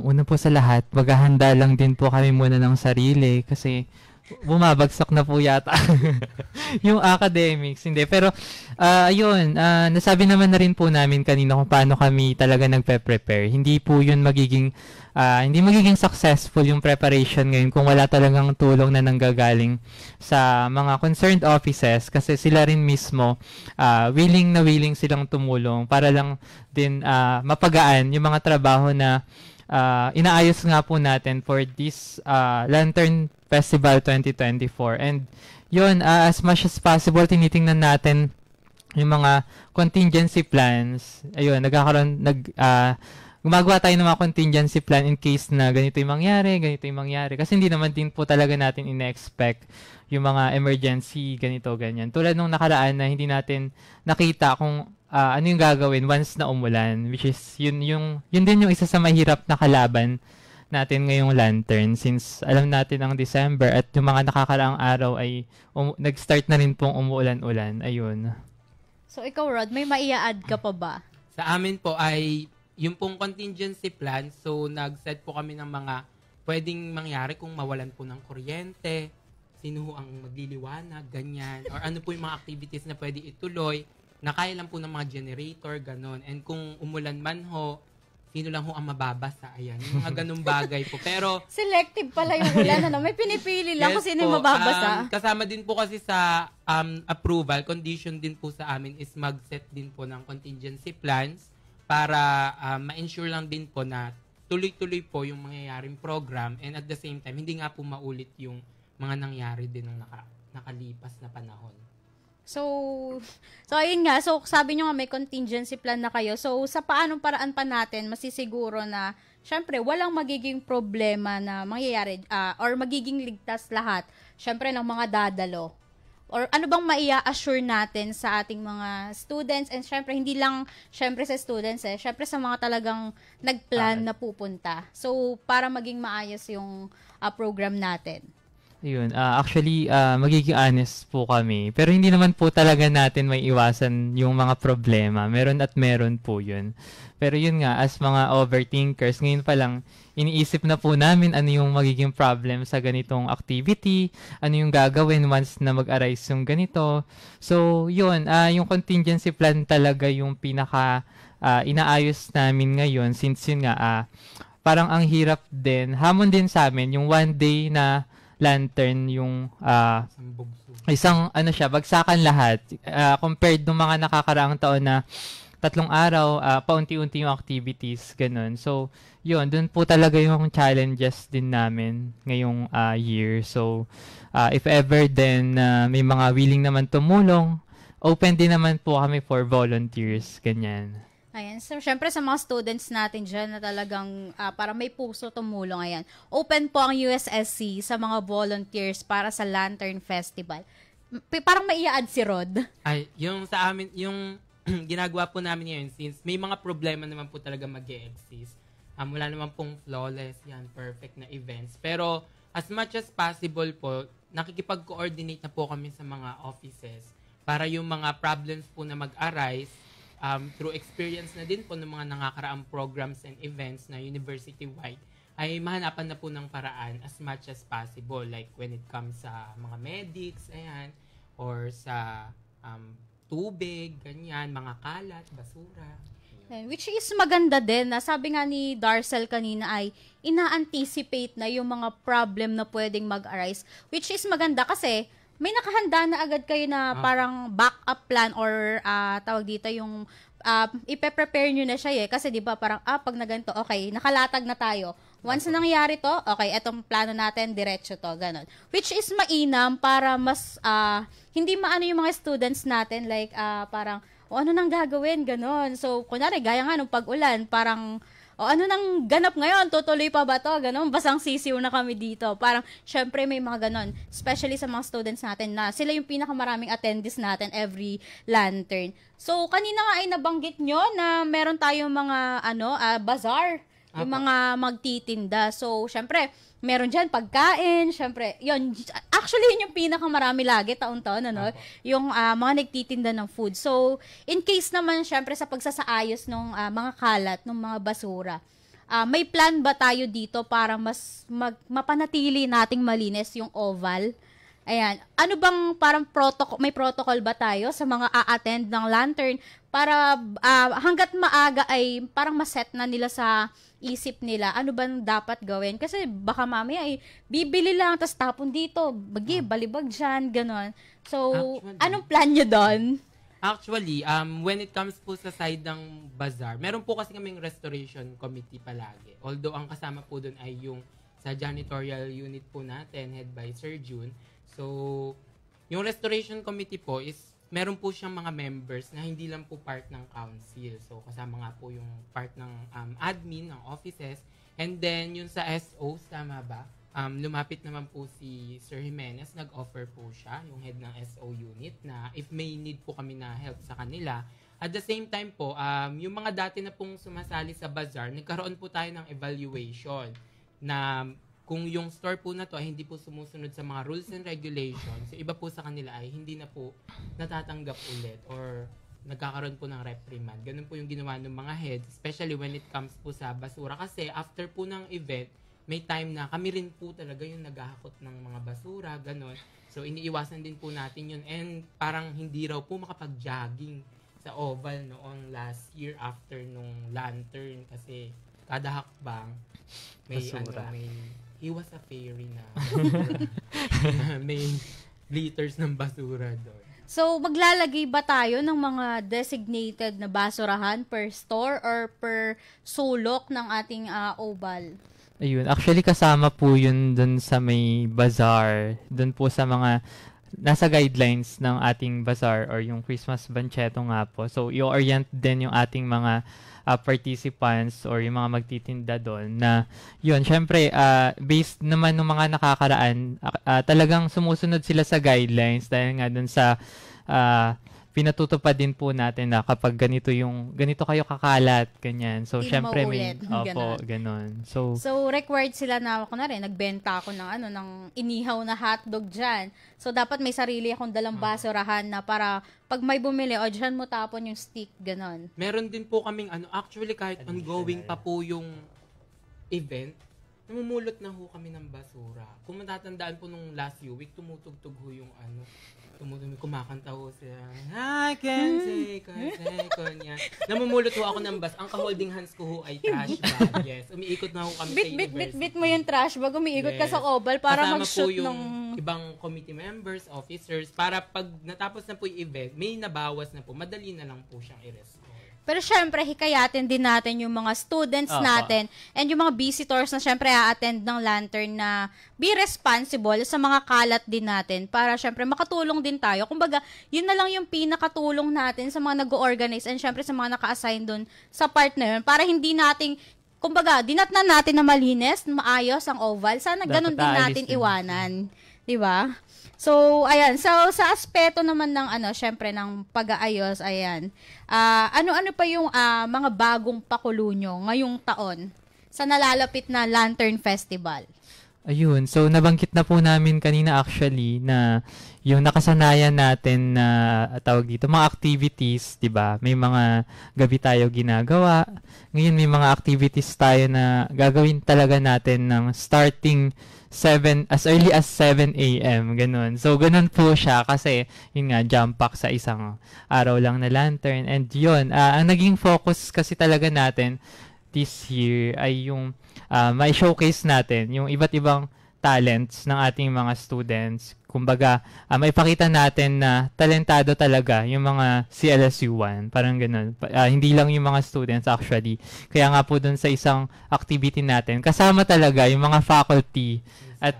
Una po sa lahat, maghahanda lang din po kami muna ng sarili kasi bumabagsak na po yata yung academics. Hindi, pero ayun, nasabi naman na rin po namin kanina kung paano kami talaga nagpe-prepare. Hindi po yun hindi magiging successful yung preparation ngayon kung wala talagang tulong na nanggagaling sa mga concerned offices kasi sila rin mismo willing silang tumulong para lang din mapagaan yung mga trabaho na inaayos nga po natin for this Lantern Festival 2024. And yun, as much as possible, tinitingnan natin yung mga contingency plans. Ayun, gumagawa tayo ng mga contingency plan in case na ganito yung mangyari. Kasi hindi naman din po talaga natin ina-expect yung mga emergency, ganito, ganyan. Tulad nung nakaraan na hindi natin nakita kung ano yung gagawin once na umulan, which is yun din yung isa sa mahirap na kalaban natin ngayong Lantern since alam natin ang December at yung mga nakakaraang araw ay nag-start na rin pong umuulan-ulan. Ayun. So ikaw, Rod, may maia-add ka pa ba? Sa amin po ay yung pong contingency plan, so nag-set po kami ng mga pwedeng mangyari kung mawalan po ng kuryente, sino ho ang magliliwanag, ganyan, or ano po yung mga activities na pwede ituloy, na kaya lang po ng mga generator, ganon. And kung umulan man ho, sino lang ho ang mababasa, ayan, yung mga ganung bagay po. Pero Selective pala yung ulan, ano? May pinipili lang kung sino yung mababasa. Kasama din po kasi sa approval, condition din po sa amin is mag-set din po ng contingency plans para ma-ensure lang din po na tuloy-tuloy po yung mangyayaring program and at the same time, hindi nga po maulit yung mga nangyari din ng nakalipas na panahon. So ayun nga. So, sabi nyo nga may contingency plan na kayo. So, sa paanong paraan pa natin masisiguro na, syempre, walang magiging problema na mangyayari or magiging ligtas lahat, syempre, ng mga dadalo. Or ano bang maia-assure natin sa ating mga students and syempre, hindi lang syempre sa students syempre sa mga talagang nagplan na pupunta. So, para maging maayos yung program natin. Yun, actually, magiging honest po kami. Pero hindi naman po talaga natin may iwasan yung mga problema. Meron at meron po yun. Pero yun nga, as mga overthinkers, ngayon pa lang, iniisip na po namin ano yung magiging problem sa ganitong activity, ano yung gagawin once na mag-arise yung ganito. So, yun, yung contingency plan talaga yung pinaka inaayos namin ngayon since yun nga, parang ang hirap din, hamon din sa amin, yung one day na lantern yung isang ano siya, bagsakan lahat compared nung mga nakakaraang taon na 3 araw, paunti-unti yung activities, ganun. So, yun, dun po talaga yung challenges din namin ngayong year. So, if ever then may mga willing naman tumulong, open din naman po kami for volunteers, ganyan. Ayan. So, syempre sa mga students natin dyan na talagang para may puso tumulong, ayan. Open po ang USSC sa mga volunteers para sa Lantern Festival. Parang maia-add si Rod. Ay, yung sa amin, yung ginagawa po namin ngayon, since may mga problema naman po talaga mag-e-exist. Wala naman pong flawless, yan, perfect na events. Pero, as much as possible po, nakikipag-coordinate na po kami sa mga offices para yung mga problems po na mag-arise, through experience na din po ng mga nakakaraang programs and events na university-wide, ay mahanapan na po ng paraan as much as possible. Like when it comes sa mga medics, ayan, or sa tubig, ganyan, mga kalat, basura. Which is maganda din na sabi nga ni Darcel kanina ay ina-anticipate na yung mga problem na pwedeng mag-arise. Which is maganda kasi may nakahanda na agad kayo na parang backup plan or tawag dito yung ipe-prepare nyo na siya kasi di ba parang pag na ganito, okay, nakalatag na tayo. Once na nangyari to, okay, etong plano natin, diretso to, ganun. Which is mainam para mas hindi maano yung mga students natin like parang ano nang gagawin, ganun. So, kunwari, gaya nga nung pag-ulan, parang ano nang ganap ngayon? Tutuloy pa ba to? Ganon, basang sisiw na kami dito. Parang, syempre may mga ganon. Especially sa mga students natin na sila yung pinakamaraming attendees natin every lantern. So, kanina nga ay nabanggit nyo na meron tayong mga, bazaar. Yung mga magtitinda. So, syempre, meron dyan pagkain. Syempre, yun. Actually, yun yung pinakamarami lagi, taon-taon, yung mga nagtitinda ng food. So, in case naman, syempre, sa pagsasaayos ng mga kalat, ng mga basura, may plan ba tayo dito para mas mapanatili nating malinis yung oval? Ayan. Ano bang parang may protocol ba tayo sa mga a-attend ng lantern para hanggat maaga ay parang maset na nila sa isip nila ano bang dapat gawin? Kasi baka mamaya ay bibili lang tapos tapon dito, balibag dyan, ganon. So, actually, anong plan nyo doon? Actually, when it comes po sa side ng bazaar, meron po kasi kaming restoration committee palagi. Although ang kasama po doon ay yung sa janitorial unit po natin, head by Sir June. So, yung restoration committee po is meron po siyang mga members na hindi lang po part ng council. So, kasama nga po yung part ng admin, ng offices. And then, yung sa SO, tama ba? Lumapit naman po si Sir Jimenez, nag-offer po siya, yung head ng SO unit, na if may need po kami na help sa kanila. At the same time po, yung mga dati na pong sumasali sa bazaar, nagkaroon po tayo ng evaluation na kung yung store po na to ay hindi po sumusunod sa mga rules and regulations, yung iba po sa kanila ay hindi na po natatanggap ulit or nagkakaroon po ng reprimand. Ganun po yung ginawa ng mga heads, especially when it comes po sa basura. Kasi after po ng event, may time na kami rin po talaga yung naghahakot ng mga basura, ganun. So, iniiwasan din po natin yun. And parang hindi raw po makapag-jogging sa Oval noong last year after nung lantern. Kasi kada hakbang, Basura. he was a fairy na may liters ng basura doon. So, maglalagay ba tayo ng mga designated na basurahan per store or per sulok ng ating oval? Ayun, actually kasama po yun dun sa may bazaar, dun po sa mga nasa guidelines ng ating bazaar or yung Christmas Banchetto nga po. So, i-orient din yung ating mga participants or yung mga magtitinda doon na yun, syempre, based naman ng mga nakakaraan, talagang sumusunod sila sa guidelines dahil nga dun sa pinatutupad din po natin na kapag ganito kayo kakalat, ganyan. So, Hindi syempre maulit, ganon. So, required sila na ako na rin, nagbenta ako ng inihaw na hotdog dyan. So, dapat may sarili akong dalang basurahan na para pag may bumili, dyan mo tapon yung stick, ganon. Meron din po kaming actually kahit ongoing pa po yung event, namumulot na ho kami ng basura. Kung matatandaan po nung last few week, tumutugtog ho yung kumakanta ho siya. I can say, yan. Namumulot ho ako ng bus. Ang ka-holding hands ko ho ay trash bag. Yes. Umiikot na ho kami sa university. Bit mo yung trash bag, umiikot ka sa oval para kasama mag-shoot po yung ng... ibang committee members, officers, para pag natapos na po yung event, may nabawas na po. Madali na lang po siyang i-restore. Pero syempre, hikayatin din natin yung mga students natin and yung mga visitors na syempre a-attend ng lantern na be responsible sa mga kalat din natin para syempre makatulong din tayo. Kumbaga, yun na lang yung pinakatulong natin sa mga nag-organize and syempre sa mga naka-assign dun sa part na yun para hindi nating, kumbaga, dinatnan natin na malinis, maayos ang oval. Sana ganun din natin iwanan. Diba? So, ayan. So, sa aspeto naman ng, syempre, ng pag-aayos, ayan. Ano-ano pa yung mga bagong pakulo nyo ngayong taon sa nalalapit na Lantern Festival? ayun. So, nabanggit na po namin kanina actually na yung nakasanayan natin na tawag dito, mga activities, 'di ba? May mga gabi tayo ginagawa. Ngayon may mga activities tayo na gagawin talaga natin ng starting as early as 7 a.m. Ganun. So, ganun po siya kasi yun nga, jump pack sa isang araw lang na lantern. And yun, ang naging focus kasi talaga natin this year ay yung may showcase natin yung iba't ibang talents ng ating mga students. Kumbaga, maipakita natin na talentado talaga yung mga CLSU1. Parang ganun. Hindi lang yung mga students actually. Kaya nga po dun sa isang activity natin, kasama talaga yung mga faculty at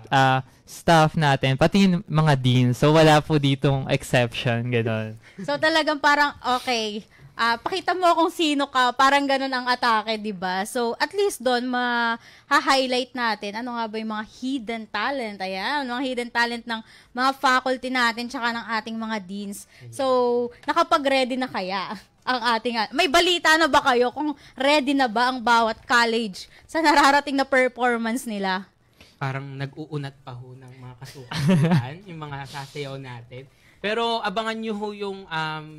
staff natin, pati yung mga dean. So, wala po ditong exception. Ganun. So, talagang parang, okay, pakita mo kung sino ka, parang ganun ang atake, di ba? So, at least doon, ma-highlight natin, ano nga ba yung mga hidden talent, ayan, mga hidden talent ng mga faculty natin, tsaka ng ating mga deans. So, nakapag-ready na kaya ang ating, may balita na ba kayo kung ready na ba ang bawat college sa nararating na performance nila? Parang nag-uunat pa ho ng mga kasukan, yung mga sasayaw natin. Pero abangan nyo ho yung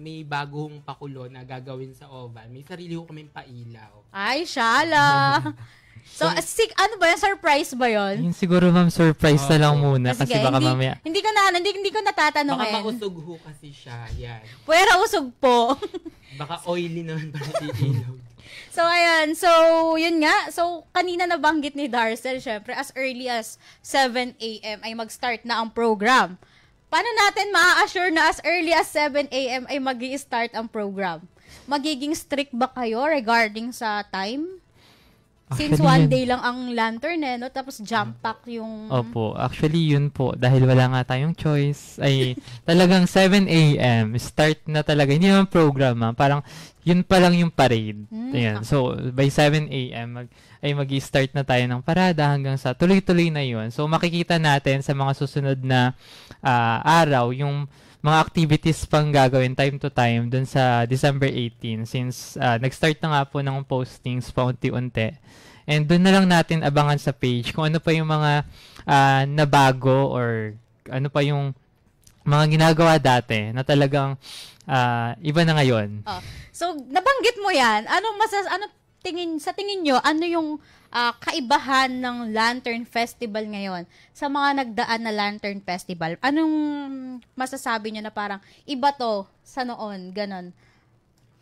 may bagong pakulo na gagawin sa Oval. May sarili ho kaming pailaw. Ay, shala! So, ano ba yan? Surprise ba yun? Yun siguro ma'am, surprise na lang muna kasi baka mamaya. Hindi ko natatanungin. Baka mausog ho kasi siya. Yan. Puwera usog po. Baka oily naman para iilaw. So, ayan. So, yun nga. So, kanina nabanggit ni Darcel, syempre, as early as 7 a.m. ay mag-start na ang program. Paano natin ma-assure na as early as 7 a.m. ay mag-i-start ang program? Magiging strict ba kayo regarding sa time? Since one day lang ang lantern no? Tapos jump pack yung... Opo. Actually, yun po. Dahil wala nga tayong choice, ay talagang 7 a.m. Start na talaga. Hindi naman program, parang yun pa lang yung parade. Ayan. So, by 7 a.m. ay mag-i-start na tayo ng parada hanggang sa tuloy-tuloy na yun. So, makikita natin sa mga susunod na araw yung mga activities pang gagawin time to time dun sa December 18 since nag-start na nga po ng postings paunti-unti. And dun na lang natin abangan sa page kung ano pa yung mga nabago or ano pa yung mga ginagawa dati na talagang iba na ngayon. Oh. So, nabanggit mo yan. Sa tingin nyo, ano yung kaibahan ng Lantern Festival ngayon sa mga nagdaan na Lantern Festival? Anong masasabi nyo na parang iba to sa noon? Ganon.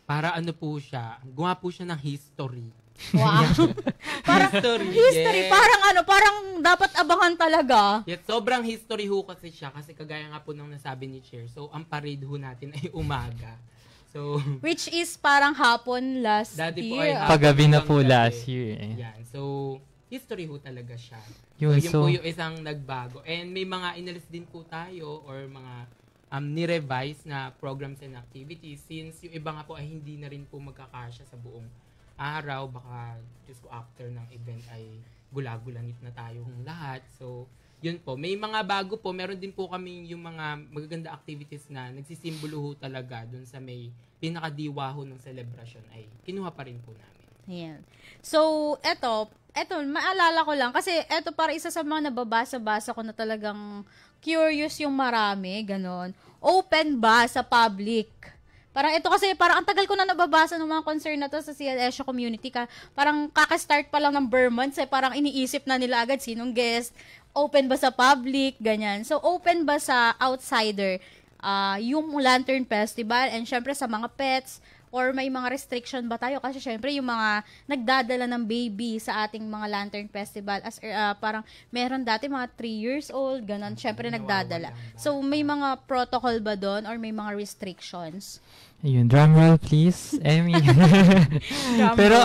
Para ano po siya, gumawa po siya ng history. Wow. Parang history. Yes. Parang dapat abangan talaga. Yes, sobrang history ho kasi siya. Kasi kagaya nga po ng nasabi ni Chair. So, ang parade ho natin ay umaga. So, Which is parang hapon last dati po year. ay Paggabi na hapon po gabi. last year. Yan. So, history ho talaga siya. Yun, Yun po yung isang nagbago. And may mga inalis din po tayo or mga ni-revise na programs and activities since yung iba nga po ay hindi na rin po magkakasya sa buong araw. Baka just ko after ng event ay gulagulanit na tayong lahat. So, yun po. May mga bago po. Meron din po kami yung mga magaganda activities na nagsisimbolo ho talaga dun sa may pinakadiwa ho ng celebration ay kinuha pa rin po namin. Ayan. So, eto, maalala ko lang, kasi eto para isa sa mga nababasa-basa ko na talagang curious yung marami, ganon. Open ba sa public? Parang ito kasi, parang ang tagal ko na nababasa ng mga concern na to sa CLSU community. Parang kaka-start pa lang ng bare months, parang iniisip na nila agad sinong guest, open ba sa public, ganyan. So, open ba sa outsider yung Lantern Festival and syempre sa mga pets, or may mga restriction ba tayo? Kasi syempre yung mga nagdadala ng baby sa ating mga Lantern Festival, parang meron dati mga 3 years old, ganun, syempre nagdadala. So may mga protocol ba doon or may mga restrictions? Ayun, drum roll please, Emmy. Pero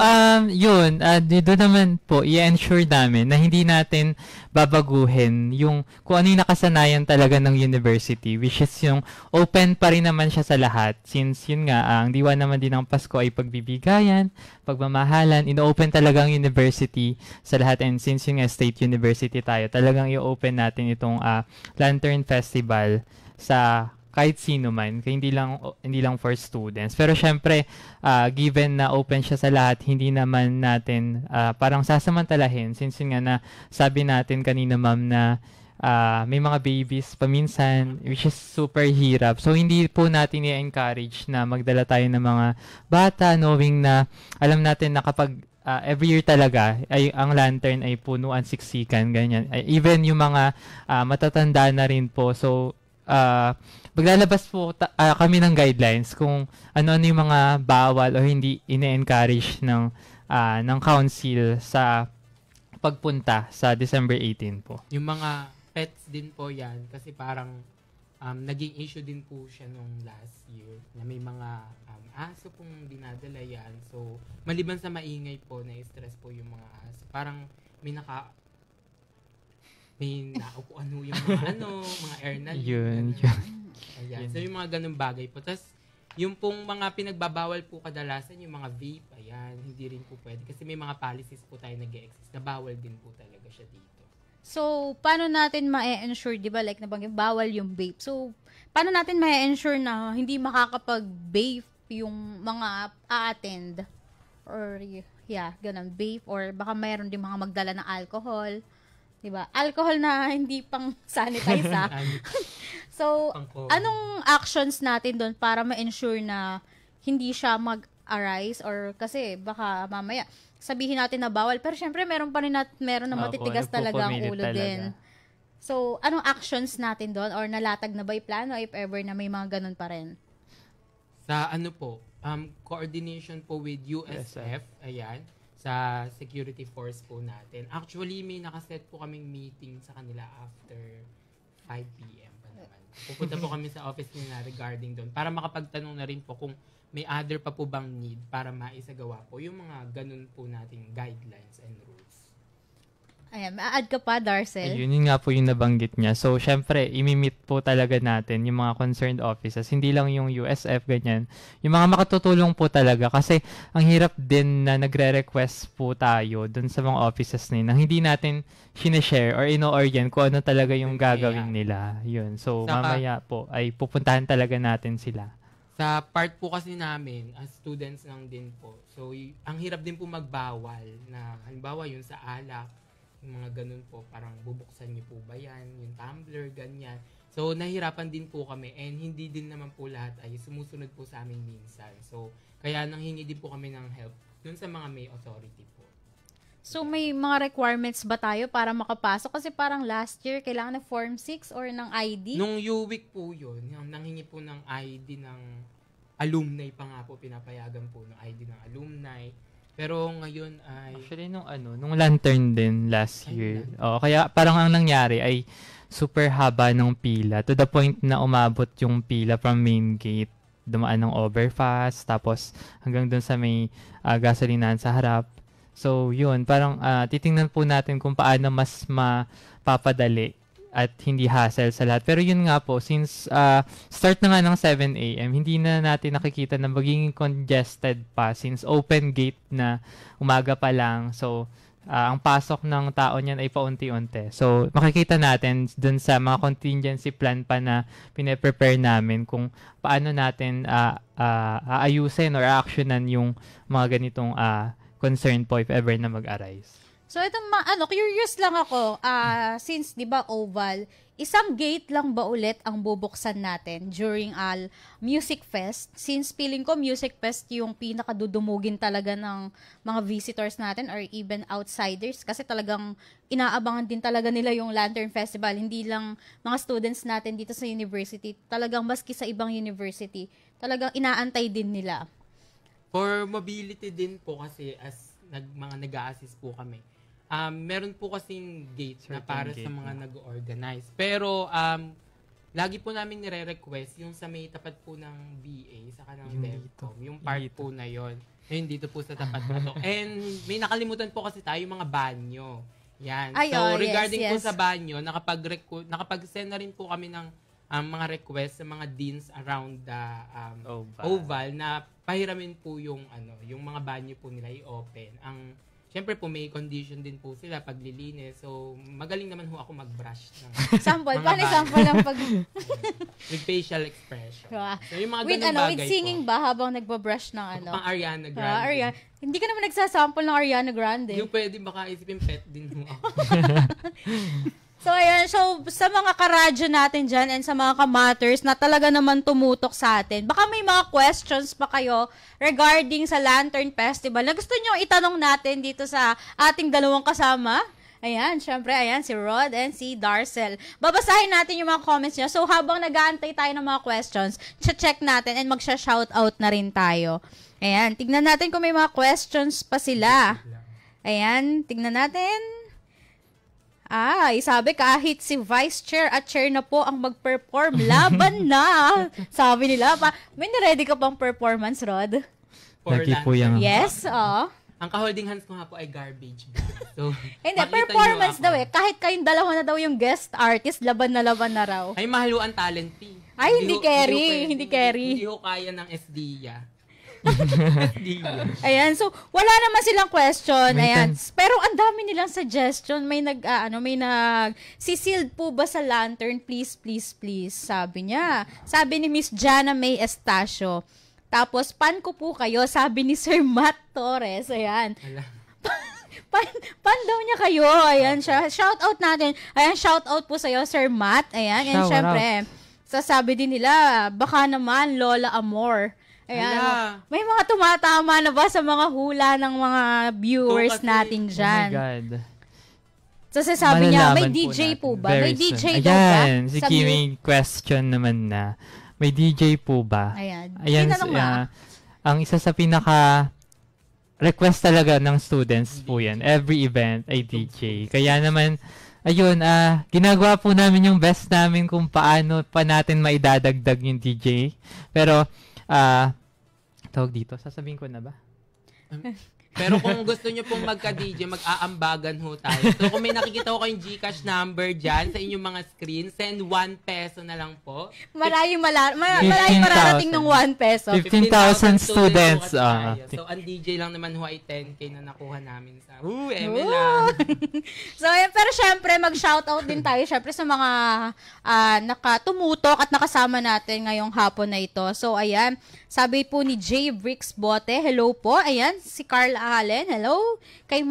yun, dito naman po, i-ensure namin na hindi natin babaguhin yung kung ano yung nakasanayan talaga ng university, which is yung open pa rin naman siya sa lahat. Since yun nga, ang diwa naman din ng Pasko ay pagbibigayan, pagmamahalan, ino-open talaga ang university sa lahat. And since yun nga, state university tayo, talagang i-open natin itong Lantern Festival sa kahit sino man, kaya hindi lang for students. Pero syempre, given na open siya sa lahat, hindi naman natin parang sasamantalahin, since yun nga na sabi natin kanina ma'am na may mga babies paminsan, which is super hirap. So hindi po natin i-encourage na magdala tayo ng mga bata, knowing na alam natin na kapag every year talaga ay ang lantern ay punuan siksikan, ganyan. Even yung mga matatanda na rin po. So maglalabas po kami ng guidelines kung ano-ano yung mga bawal o hindi ine-encourage ng council sa pagpunta sa December 18 po. Yung mga pets din po yan kasi parang naging issue din po siya nung last year na may mga aso pong dinadala yan. So, maliban sa maingay po, na-stress po yung mga aso. Parang may naupuan ho yung mga mga airnal. Yun. Ayan. So, yung mga ganung bagay po. Tapos, yung pong mga pinagbabawal po kadalasan, yung mga vape, ayan, hindi rin po pwede. Kasi may mga policies po tayo nag-e-exist na bawal din po talaga siya dito. So, paano natin ma-ensure, di ba, like nabanggit, bawal yung vape. So, paano natin ma-ensure na hindi makakapag-vape yung mga a-attend? Or, ganun, vape. Or baka mayroon din mga magdala ng alcohol. Diba? Alcohol na hindi pang sanitize So, anong actions natin doon para ma-ensure na hindi siya mag-arise or kasi baka mamaya sabihin natin na bawal pero syempre meron na matitigas talaga ang ulo din. So, anong actions natin doon or nalatag na ba yung plano if ever na may mga ganun pa rin? Sa coordination po with USF, ayan, sa security force po natin. Actually, may nakaset po kaming meeting sa kanila after 5 p.m. pa naman. Pupunta po kami sa office nila regarding doon para makapagtanong na rin po kung may other pa po bang need para maisagawa po yung mga ganun po nating guidelines and rules. Ayan, ma-add ka pa, Darcel? Ayun, yun nga po yung nabanggit niya. So, syempre, imimit po talaga natin yung mga concerned offices. Hindi lang yung USF, ganyan. Yung mga makatutulong po talaga. Kasi, ang hirap din na nagre-request po tayo dun sa mga offices nila. Hindi natin sinishare or ino-orient kung ano talaga yung gagawin nila. Yun. So, mamaya po ay pupuntahan talaga natin sila. Sa part po kasi namin, as students lang din po. So, ang hirap din po magbawal na, halimbawa, yun sa alak, yung mga ganun po, parang bubuksan niyo po ba yan, yung tumbler, ganyan. So, So, nahirapan din po kami and hindi din naman po lahat ay sumusunod po sa amin minsan. So, kaya nanghingi din po kami ng help dun sa mga may authority po. So, may mga requirements ba tayo para makapasok? Kasi parang last year, kailangan ng Form 6 or ng ID? Nung UWIC po yun, yung nanghingi po ng ID ng alumni pa nga po, pinapayagan po ng ID ng alumni. Pero ngayon ay... Actually, nung lantern din last year. Kaya parang ang nangyari ay super haba ng pila to the point na umabot yung pila from main gate, dumaan ng overpass, tapos hanggang dun sa may gasolinahan sa harap. So, yun, parang titingnan po natin kung paano mas mapapadali at hindi hassle sa lahat. Pero yun nga po, since start na nga ng 7 a.m., hindi na natin nakikita na magiging congested pa since open gate na umaga pa lang. So, ang pasok ng tao niyan ay paunti-unti. So, makikita natin dun sa mga contingency plan pa na pine-prepare namin kung paano natin aayusin or actionan yung mga ganitong concern po if ever na mag-arise. So, itong curious lang ako, since, di ba, oval, isang gate lang ba ulit ang bubuksan natin during Music Fest? Since feeling ko, Music Fest yung pinakadudumugin talaga ng mga visitors natin or even outsiders kasi talagang inaabangan din talaga nila yung Lantern Festival. Hindi lang mga students natin dito sa university, talagang maski sa ibang university, talagang inaantay din nila. For mobility din po kasi as mga nag-a-assist po kami. Meron po kasing gate na para sa mga nag-organize. Pero, lagi po namin nire-request yung sa may tapat po ng BA, saka ng DevCom. Yung part po na yon. Yung dito po sa tapat na to. And may nakalimutan po kasi tayo yung mga banyo. Yan. So, regarding po sa banyo, nakapag-send na rin po kami ng mga request sa mga deans around the oval na pahiramin po yung mga banyo po nila i-open. Siyempre po, may condition din po sila paglilinis. So, magaling naman ho ako mag-brush ng Sample. Paano sample ng with facial expression. So, yung mga with ganun bagay with singing po. ba habang nagba-brush ng Pang Ariana Grande. Hindi ka naman nagsasample ng Ariana Grande. Yung pwede baka isipin pet din ho ako. So, ayan. So, sa mga karadyo natin dyan and sa mga kamatters na talaga naman tumutok sa atin, baka may mga questions pa kayo regarding sa Lantern Festival na gusto nyo itanong natin dito sa ating dalawang kasama. Ayan, syempre, ayan, si Rod and si Darcel. Babasahin natin yung mga comments niya. So, habang nag-aantay tayo ng mga questions, check natin and magsha-shoutout na rin tayo. Ayan, tignan natin kung may mga questions pa sila. Ayan, tignan natin. Sabi kahit si Vice Chair at Chair na po ang mag-perform, laban na. Sabi nila, may na-ready ka pang performance, Rod? Lagi po yung... Yes, Ang ka-holding hands ko nga po ay garbage bag. So, hindi, performance daw eh. Kahit kayong dalawa na daw yung guest artist, laban na raw. Ay, mahaluan talent fee. Ay, hindi carry. Hindi ho kaya ng SDIA. Ayan, so wala naman silang question. Ayan. Pero ang dami nilang suggestion. May sealed po ba sa lantern? Please, please, please. Sabi niya. Sabi ni Miss Jana May Estacio. Tapos, pan ko po kayo, sabi ni Sir Matt Torres. Ayan. Pan daw niya kayo. Ayan, shout out natin. Ayan, shout out po sa'yo, Sir Matt. Ayan, and syempre, sasabi din nila, baka naman, Lola Amor. Ayan, may mga tumatama na ba sa mga hula ng mga viewers natin dyan? Oh my God. So, sabi niya, may DJ po ba? May DJ daw ba? Ayan, si Kimi question naman na. May DJ po ba? Ayan. Ang isa sa pinaka request talaga ng students po yan. Every event ay DJ. Kaya naman, ayun, ginagawa po namin yung best namin kung paano pa natin maidadagdag yung DJ. Pero, tawag dito, sasabihin ko na ba? Pero kung gusto nyo pong magka-DJ, mag-aambagan ho tayo. So kung may nakikita ko kayong GCash number dyan sa inyong mga screen, send 1 peso na lang po. Maraming mararating ng 1 peso. 15,000 students. So ang DJ lang naman ho ay 10K na nakuha namin sa eme lang. So pero syempre mag-shoutout din tayo syempre sa mga nakatumutok at nakasama natin ngayong hapon na ito. So ayan, sabi po ni J. Bricks Bote, hello po. Ayan, si Carl Allen, hello. Kay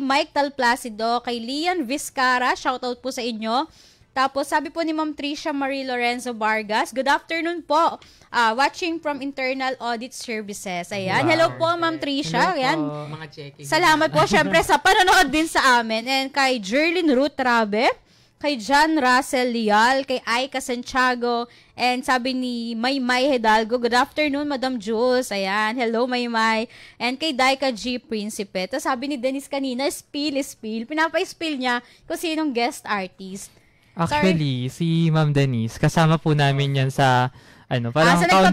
Mike Talplacido, kay Lian Vizcara, shoutout po sa inyo. Tapos sabi po ni Ma'am Tricia Marie Lorenzo Vargas, good afternoon po. Watching from Internal Audit Services. Ayan. Hello po, Ma'am Tricia. Ayan. Mga checking. Salamat po syempre sa panonood din sa amin. And kay Jerlyn Ruth Rabe, kay John Russell Lial, kay Aika Santiago, and sabi ni Maymay Hidalgo, good afternoon, Madam Jules. Ayan, hello Maymay. And kay Daika G. Principe. Tapos sabi ni Dennis kanina, spill. Pinapa-spill niya kung sinong guest artist. Actually, si Ma'am Denise, kasama po namin yan sa, parang sa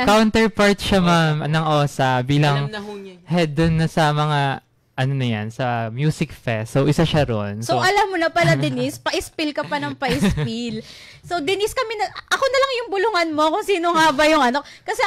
counterpart siya, ma'am, ng OSA, bilang Alam na ho niya. head dun na sa mga, sa music fest. So, isa siya ron. So, alam mo na pala, Denise, pa-spill ka pa ng pa-spill. So, Denise, ako na lang yung bulungan mo kung sino nga ba yung Kasi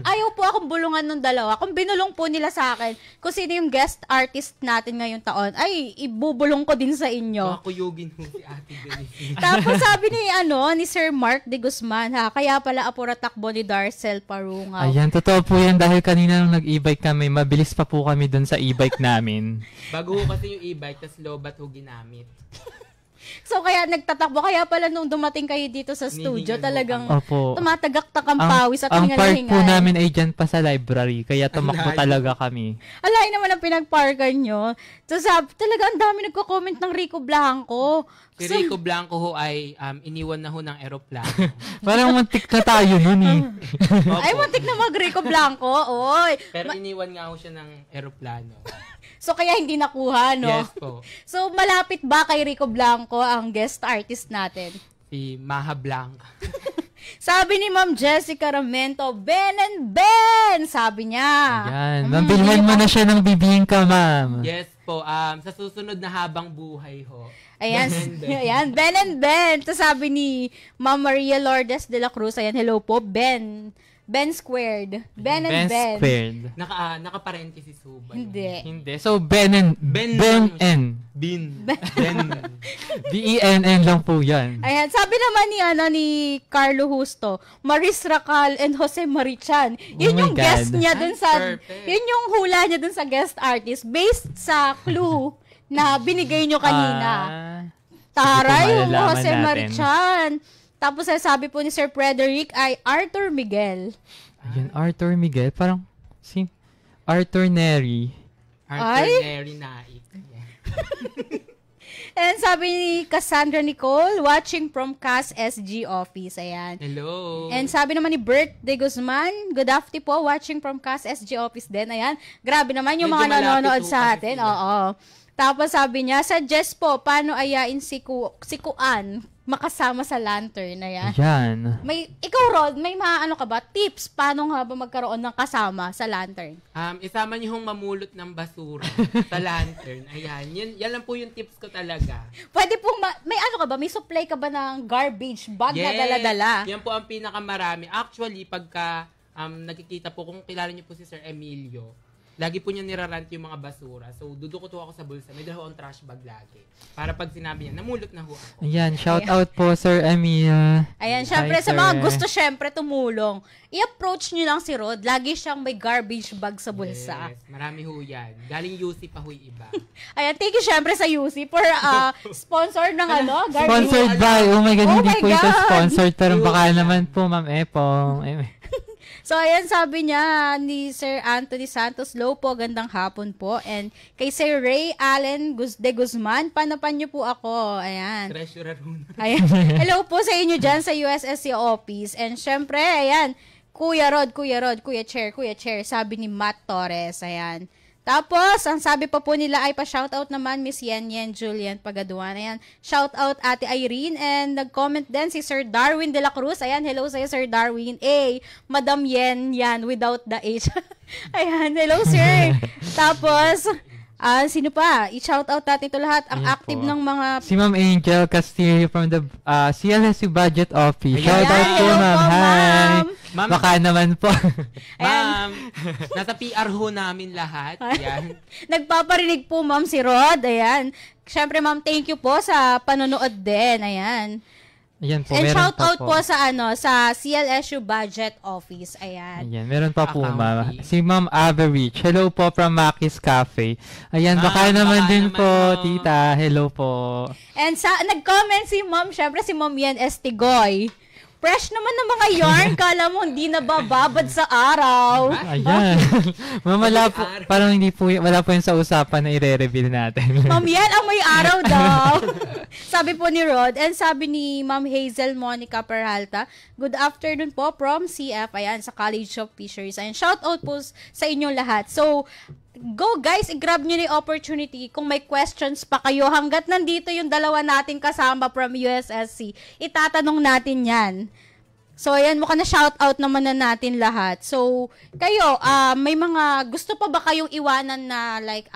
ayaw po akong bulungan ng dalawa. Kung binulong po nila sa akin, kung sino yung guest artist natin ngayong taon, ay, ibubulong ko din sa inyo. Makakuyugin ho si Ate Denise. Tapos sabi ni Sir Mark de Guzman, kaya pala apura takbo ni Darcel Parungaw. Ayan, totoo po yan dahil kanina nung nag-e-bike kami, mabilis pa po kami dun sa e-bike namin. Bago ho kasi yung e-bike, tas lobat ho ginamit. So, kaya nagtatakbo. Kaya pala nung dumating kayo dito sa studio, Hinihingal talagang Opo. tumatagak-tak ang pawis at ang park hingal-hingal. po namin ay dyan pa sa library, kaya tumakbo talaga kami. Alay naman ang pinagparkan nyo. So, talaga ang dami nagko-comment ng Rico Blanco. Si Rico Blanco ho ay iniwan na ho ng eroplano. Parang muntik na tayo nun eh. Ay, muntik na mag-Rico Blanco. Oy. Pero iniwan nga ho siya ng eroplano. So, kaya hindi nakuha, no? Yes po. So, malapit ba kay Rico Blanco ang guest artist natin? Si Maha Blanca. Sabi ni Ma'am Jessica Ramento, Ben and Ben! Sabi niya. Ayan, mabilhan mo na siya ng bibingka, ma'am. Yes po. Sa susunod na habang buhay ho. Ayan, ayan, Ben and Ben. Ito sabi ni Ma'am Maria Lourdes de la Cruz. Ayan, hello po, Ben. Ben squared. Ben and Ben. Squared. Naka-parenthesis ho ba? Hindi. So, Ben and Ben N. Ben. B-E-N-N lang po yan. Ayan, sabi naman ni Carlo Justo, Maris Racal and Jose Marichan. Yun Oh my yung God. guest niya dun sa, Perfect. yun yung hula niya dun sa guest artist based sa clue na binigay nyo kanina. Taray, yung malalaman Jose natin. Marichan. Tapos sabi po ni Sir Frederick ay Arthur Miguel. Ayun, Arthur Miguel. Parang, si Arthur Neri. Arthur Neri Naik. And sabi ni Cassandra Nicole, watching from CAS SG office. Ayan. Hello. And sabi naman ni Bert De Guzman, good afternoon po, watching from CAS SG office din. Ayan. Grabe naman yung Medyo mga malapit nanonood po sa kasi atin. sila. Oo. Tapos sabi niya, suggest po, paano ayain si Kuan makasama sa lantern na yan. Ayan. Ikaw, Rod, may mga ka ba? Tips, paano nga ba magkaroon ng kasama sa lantern? Isama niyo hong mamulot ng basura sa lantern. Ayan. Yan lang po yung tips ko talaga. Pwede pong, may ka ba? May supply ka ba ng garbage bag na dala-dala? Yan po ang pinakamarami. Actually, pagka nakikita po, kung kilala niyo po si Sir Emilio, lagi po niya nirarant yung mga basura. So, dudukot ho ako sa bulsa. May dala ho ang trash bag lagi. Para pag sinabi niya, namulot na ho ako. Ayan, shout out po, Sir Emil. Ayan, Hi, syempre, sa sir. mga gusto syempre tumulong, i-approach nyo lang si Rod. Lagi siyang may garbage bag sa bulsa. Yes, marami ho yan. Galing UC pa ho yung iba. Ayan, thank you syempre sa UC for sponsor ng garbage. Sponsored by, oh my God, Oh hindi my po ito God. sponsored, pero baka naman po, Ma'am Epong. So, ayan, sabi niya ni Sir Anthony Santos, low po, gandang hapon po. And kay Sir Ray Allen de Guzman, panapan niyo po ako. Ayan. Treasurer ho na. Ayan. Hello po sa inyo dyan sa USSC office. And syempre, ayan, Kuya Rod, Kuya Chair, sabi ni Matt Torres. Ayan. Tapos, ang sabi pa po nila ay pa-shoutout naman Miss Yen Julian Pagaduan. Ayan, shoutout Ate Irene, and nag-comment din si Sir Darwin de la Cruz. Ayan, hello sa'yo Sir Darwin. Madam Yen yan, without the H. Ayan, hello sir. Tapos, sino pa? I-shoutout natin ito lahat. Ang Ayan active po. ng mga... Si Ma'am Angel Castillo from the CLSU Budget Office. Ayan. Shout out po, Hello Ma'am. po, Hi. ma'am. Ma'am. Baka naman po. Ma'am, nasa PR ho namin lahat. Yan. Nagpaparinig po, ma'am, si Rod. Ayan. Siyempre, ma'am, thank you po sa panonood din. Ayan. Ayan po, And meron shout pa out po sa CLSU Budget Office. Ayan. Ayan, meron pa po, ma'am. Accounting. Si Ma'am Average. Hello po from Maki's Cafe. Ayan, baka naman baka din naman, po, oh. tita. Hello po. And nag-comment si Ma'am, syempre si Ma'am Yen Estigoy. Fresh naman ng mga yarn, kala mo hindi nabababad sa araw. Ayan. Ma'am, parang wala po yun sa usapan na i-reveal natin. Ma'am Yen, ang may araw daw. Sabi po ni Rod, and sabi ni Ma'am Hazel Monica Peralta, good afternoon po from CF, ayan, sa College of Fisheries. Ayan, shout out po sa inyong lahat. So, go guys, i-grab nyo yung opportunity. Kung may questions pa kayo, hanggat nandito yung dalawa nating kasama from USSC, itatanong natin yan. So, ayan, mukhang na-shoutout naman na natin lahat. So, kayo, may mga gusto pa ba kayong iwanan na like,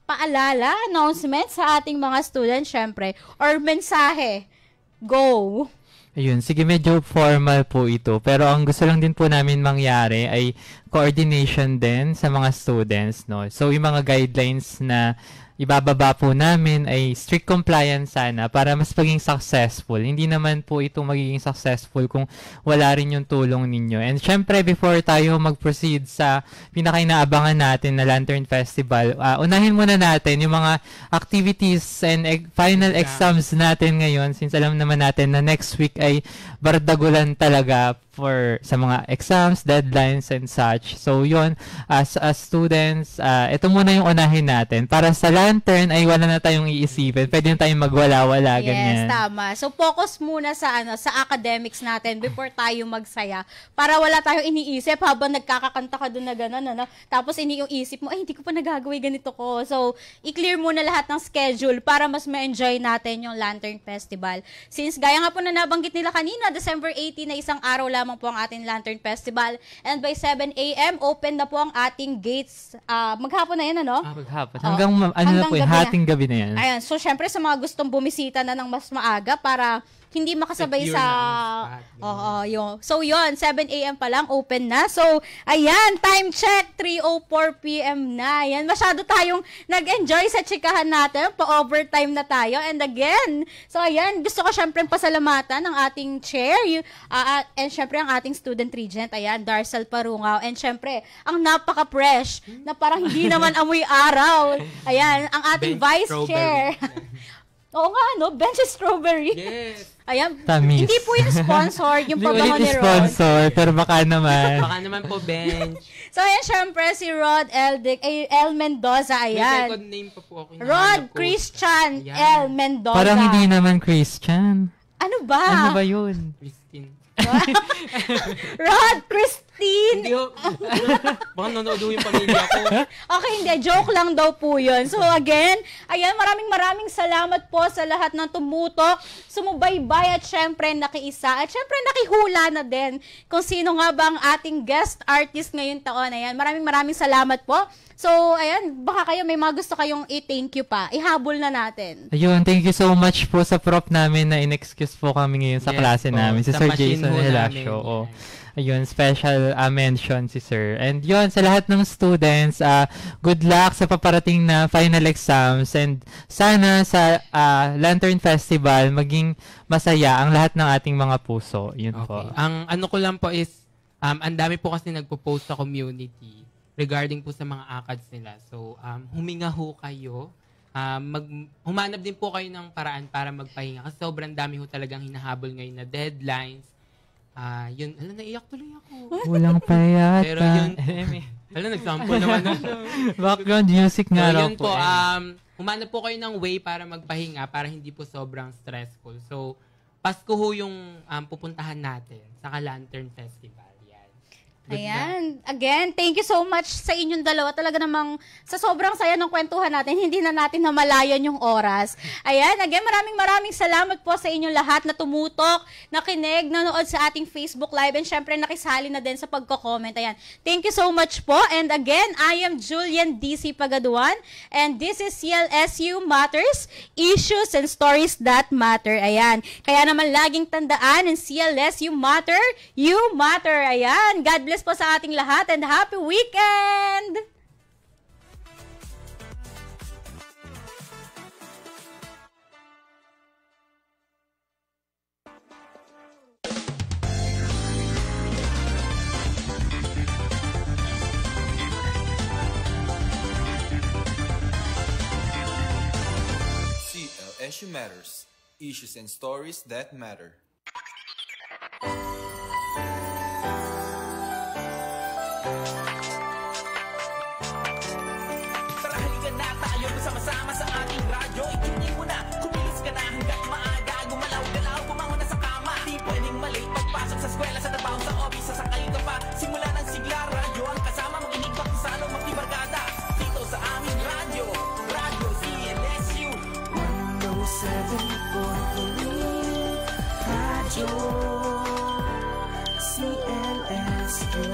paalala, announcement sa ating mga students, syempre, or mensahe? Go! Ayun, sige, medyo formal po ito. Pero ang gusto lang din po namin mangyari ay coordination din sa mga students, no? So, yung mga guidelines na ibababa po namin ay strict compliance sana para mas maging successful. Hindi naman po ito magiging successful kung wala rin yung tulong ninyo. And syempre, before tayo mag-proceed sa pinaka-inaabangan natin na Lantern Festival, unahin muna natin yung mga activities and final exams natin ngayon, since alam naman natin na next week ay bardagulan talaga sa mga exams, deadlines, and such. So, yun, as students, ito muna yung unahin natin. Para sa Lantern ay wala na tayong iisipin. Pwede na tayong magwala-wala, ganyan. Yes, tama. So, focus muna sa academics natin before tayo magsaya. Para wala tayong iniisip habang nagkakakanta ka doon na gano'n, Tapos yung isip mo, ay, hindi ko pa nagagawin ganito ko. So, i-clear muna lahat ng schedule para mas ma-enjoy natin yung Lantern Festival. Since, gaya nga po na nabanggit nila kanina, December 18 na isang araw lamang po ang ating Lantern Festival. And by 7 a.m., open na po ang ating gates. Maghapon na yan, Maghapon. Hanggang po, hating gabi na yan. Ayan. So, syempre, sa mga gustong bumisita na ng mas maaga para hindi makasabay Secure sa... yun. So, yun, 7 a.m. pa lang, open na. So, ayan, time check, 3:04 p.m. na. Ayan, masyado tayong nag-enjoy sa chikahan natin. Pa-overtime na tayo. And again, so ayan, gusto ko syempre pasalamatan ng ating chair, and syempre ang ating student regent, ayan, Darcel Parungaw. And syempre, ang napaka-fresh, na parang hindi naman amoy araw. Ayan, ang ating Bench vice chair. Oo nga, bench strawberry. Yes. Ayan, Tamis. hindi po yung sponsor, yung Hindi pabango ulit ni Rod. sponsor, pero baka naman. Baka naman po, bench. So, ayan, syempre, si Rod El Mendoza, May ayan. second name pa po ako. Rod hinahanap ko. Christian Ayan. El Mendoza. Parang hindi naman Christian. Ano ba? Ano ba yun? Christine. Rod Christine! Hindi ho. Baka nanonood ho yung pamilya ko. Okay, hindi. Joke lang daw po yun. So again, ayan, maraming salamat po sa lahat ng tumutok, sumubaybay at syempre nakiisa. At syempre nakihula na din kung sino nga ba ang ating guest artist ngayong taon. Ayan, maraming salamat po. So, ayan, baka kayo may mga gusto kayong i-thank you pa. Ihabol na natin. Ayun, thank you so much po sa prof namin na in-excuse po kami ngayon sa Yes klase po, namin. Si sa Sir machine Jason ho Helasio. namin. Oh. Ayun, special mention si Sir. And yun, sa lahat ng students, good luck sa paparating na final exams. And sana sa Lantern Festival, maging masaya ang lahat ng ating mga puso. Yun po. Okay. Ang ano ko lang po is, ang dami po kasi nagpo-post sa community regarding po sa mga ACADS nila. So, huminga ho kayo. Humanap din po kayo ng paraan para magpahinga. Kasi sobrang dami ho talagang hinahabol ngayon na deadlines. Yun, naiyak tuloy ako. Walang payata. Pero yun, nagsample naman. Background music nga So, raw yun po, humanap po kayo ng way para magpahinga para hindi po sobrang stressful. So, Pasko ho yung pupuntahan natin sa Lantern Festival. Good Ayan. Again, thank you so much sa inyong dalawa. Talaga namang sa sobrang saya ng kwentuhan natin, hindi na natin namalayan yung oras. Ayan. Again, maraming salamat po sa inyong lahat na tumutok, nakinig, nanood sa ating Facebook Live, and syempre nakisali na din sa pagko-comment. Ayan. Thank you so much po. And again, I am Julian DC Pagaduan, and this is CLSU Matters, Issues and Stories That Matter. Ayan. Kaya naman laging tandaan, in CLSU Matter, you matter. Ayan. God bless po sa ating lahat and happy weekend! SU Matters. Issues and stories that matter. Tara halika na tayo sama-sama sa ating radyo. Itugin mo na, kumilos ka na hanggat maaga. Gumalaw-galaw, bumangon na sa kama. Di pwedeng mali, pagpasok sa eskwela, sa trabaho, sa office, sasakay ka pa. Simula ng sigla, radyo ang kasama. Makinig pagkusalo, magtibarkada. Dito sa aming radyo, Radyo CLSU 107.3 Radyo CLSU.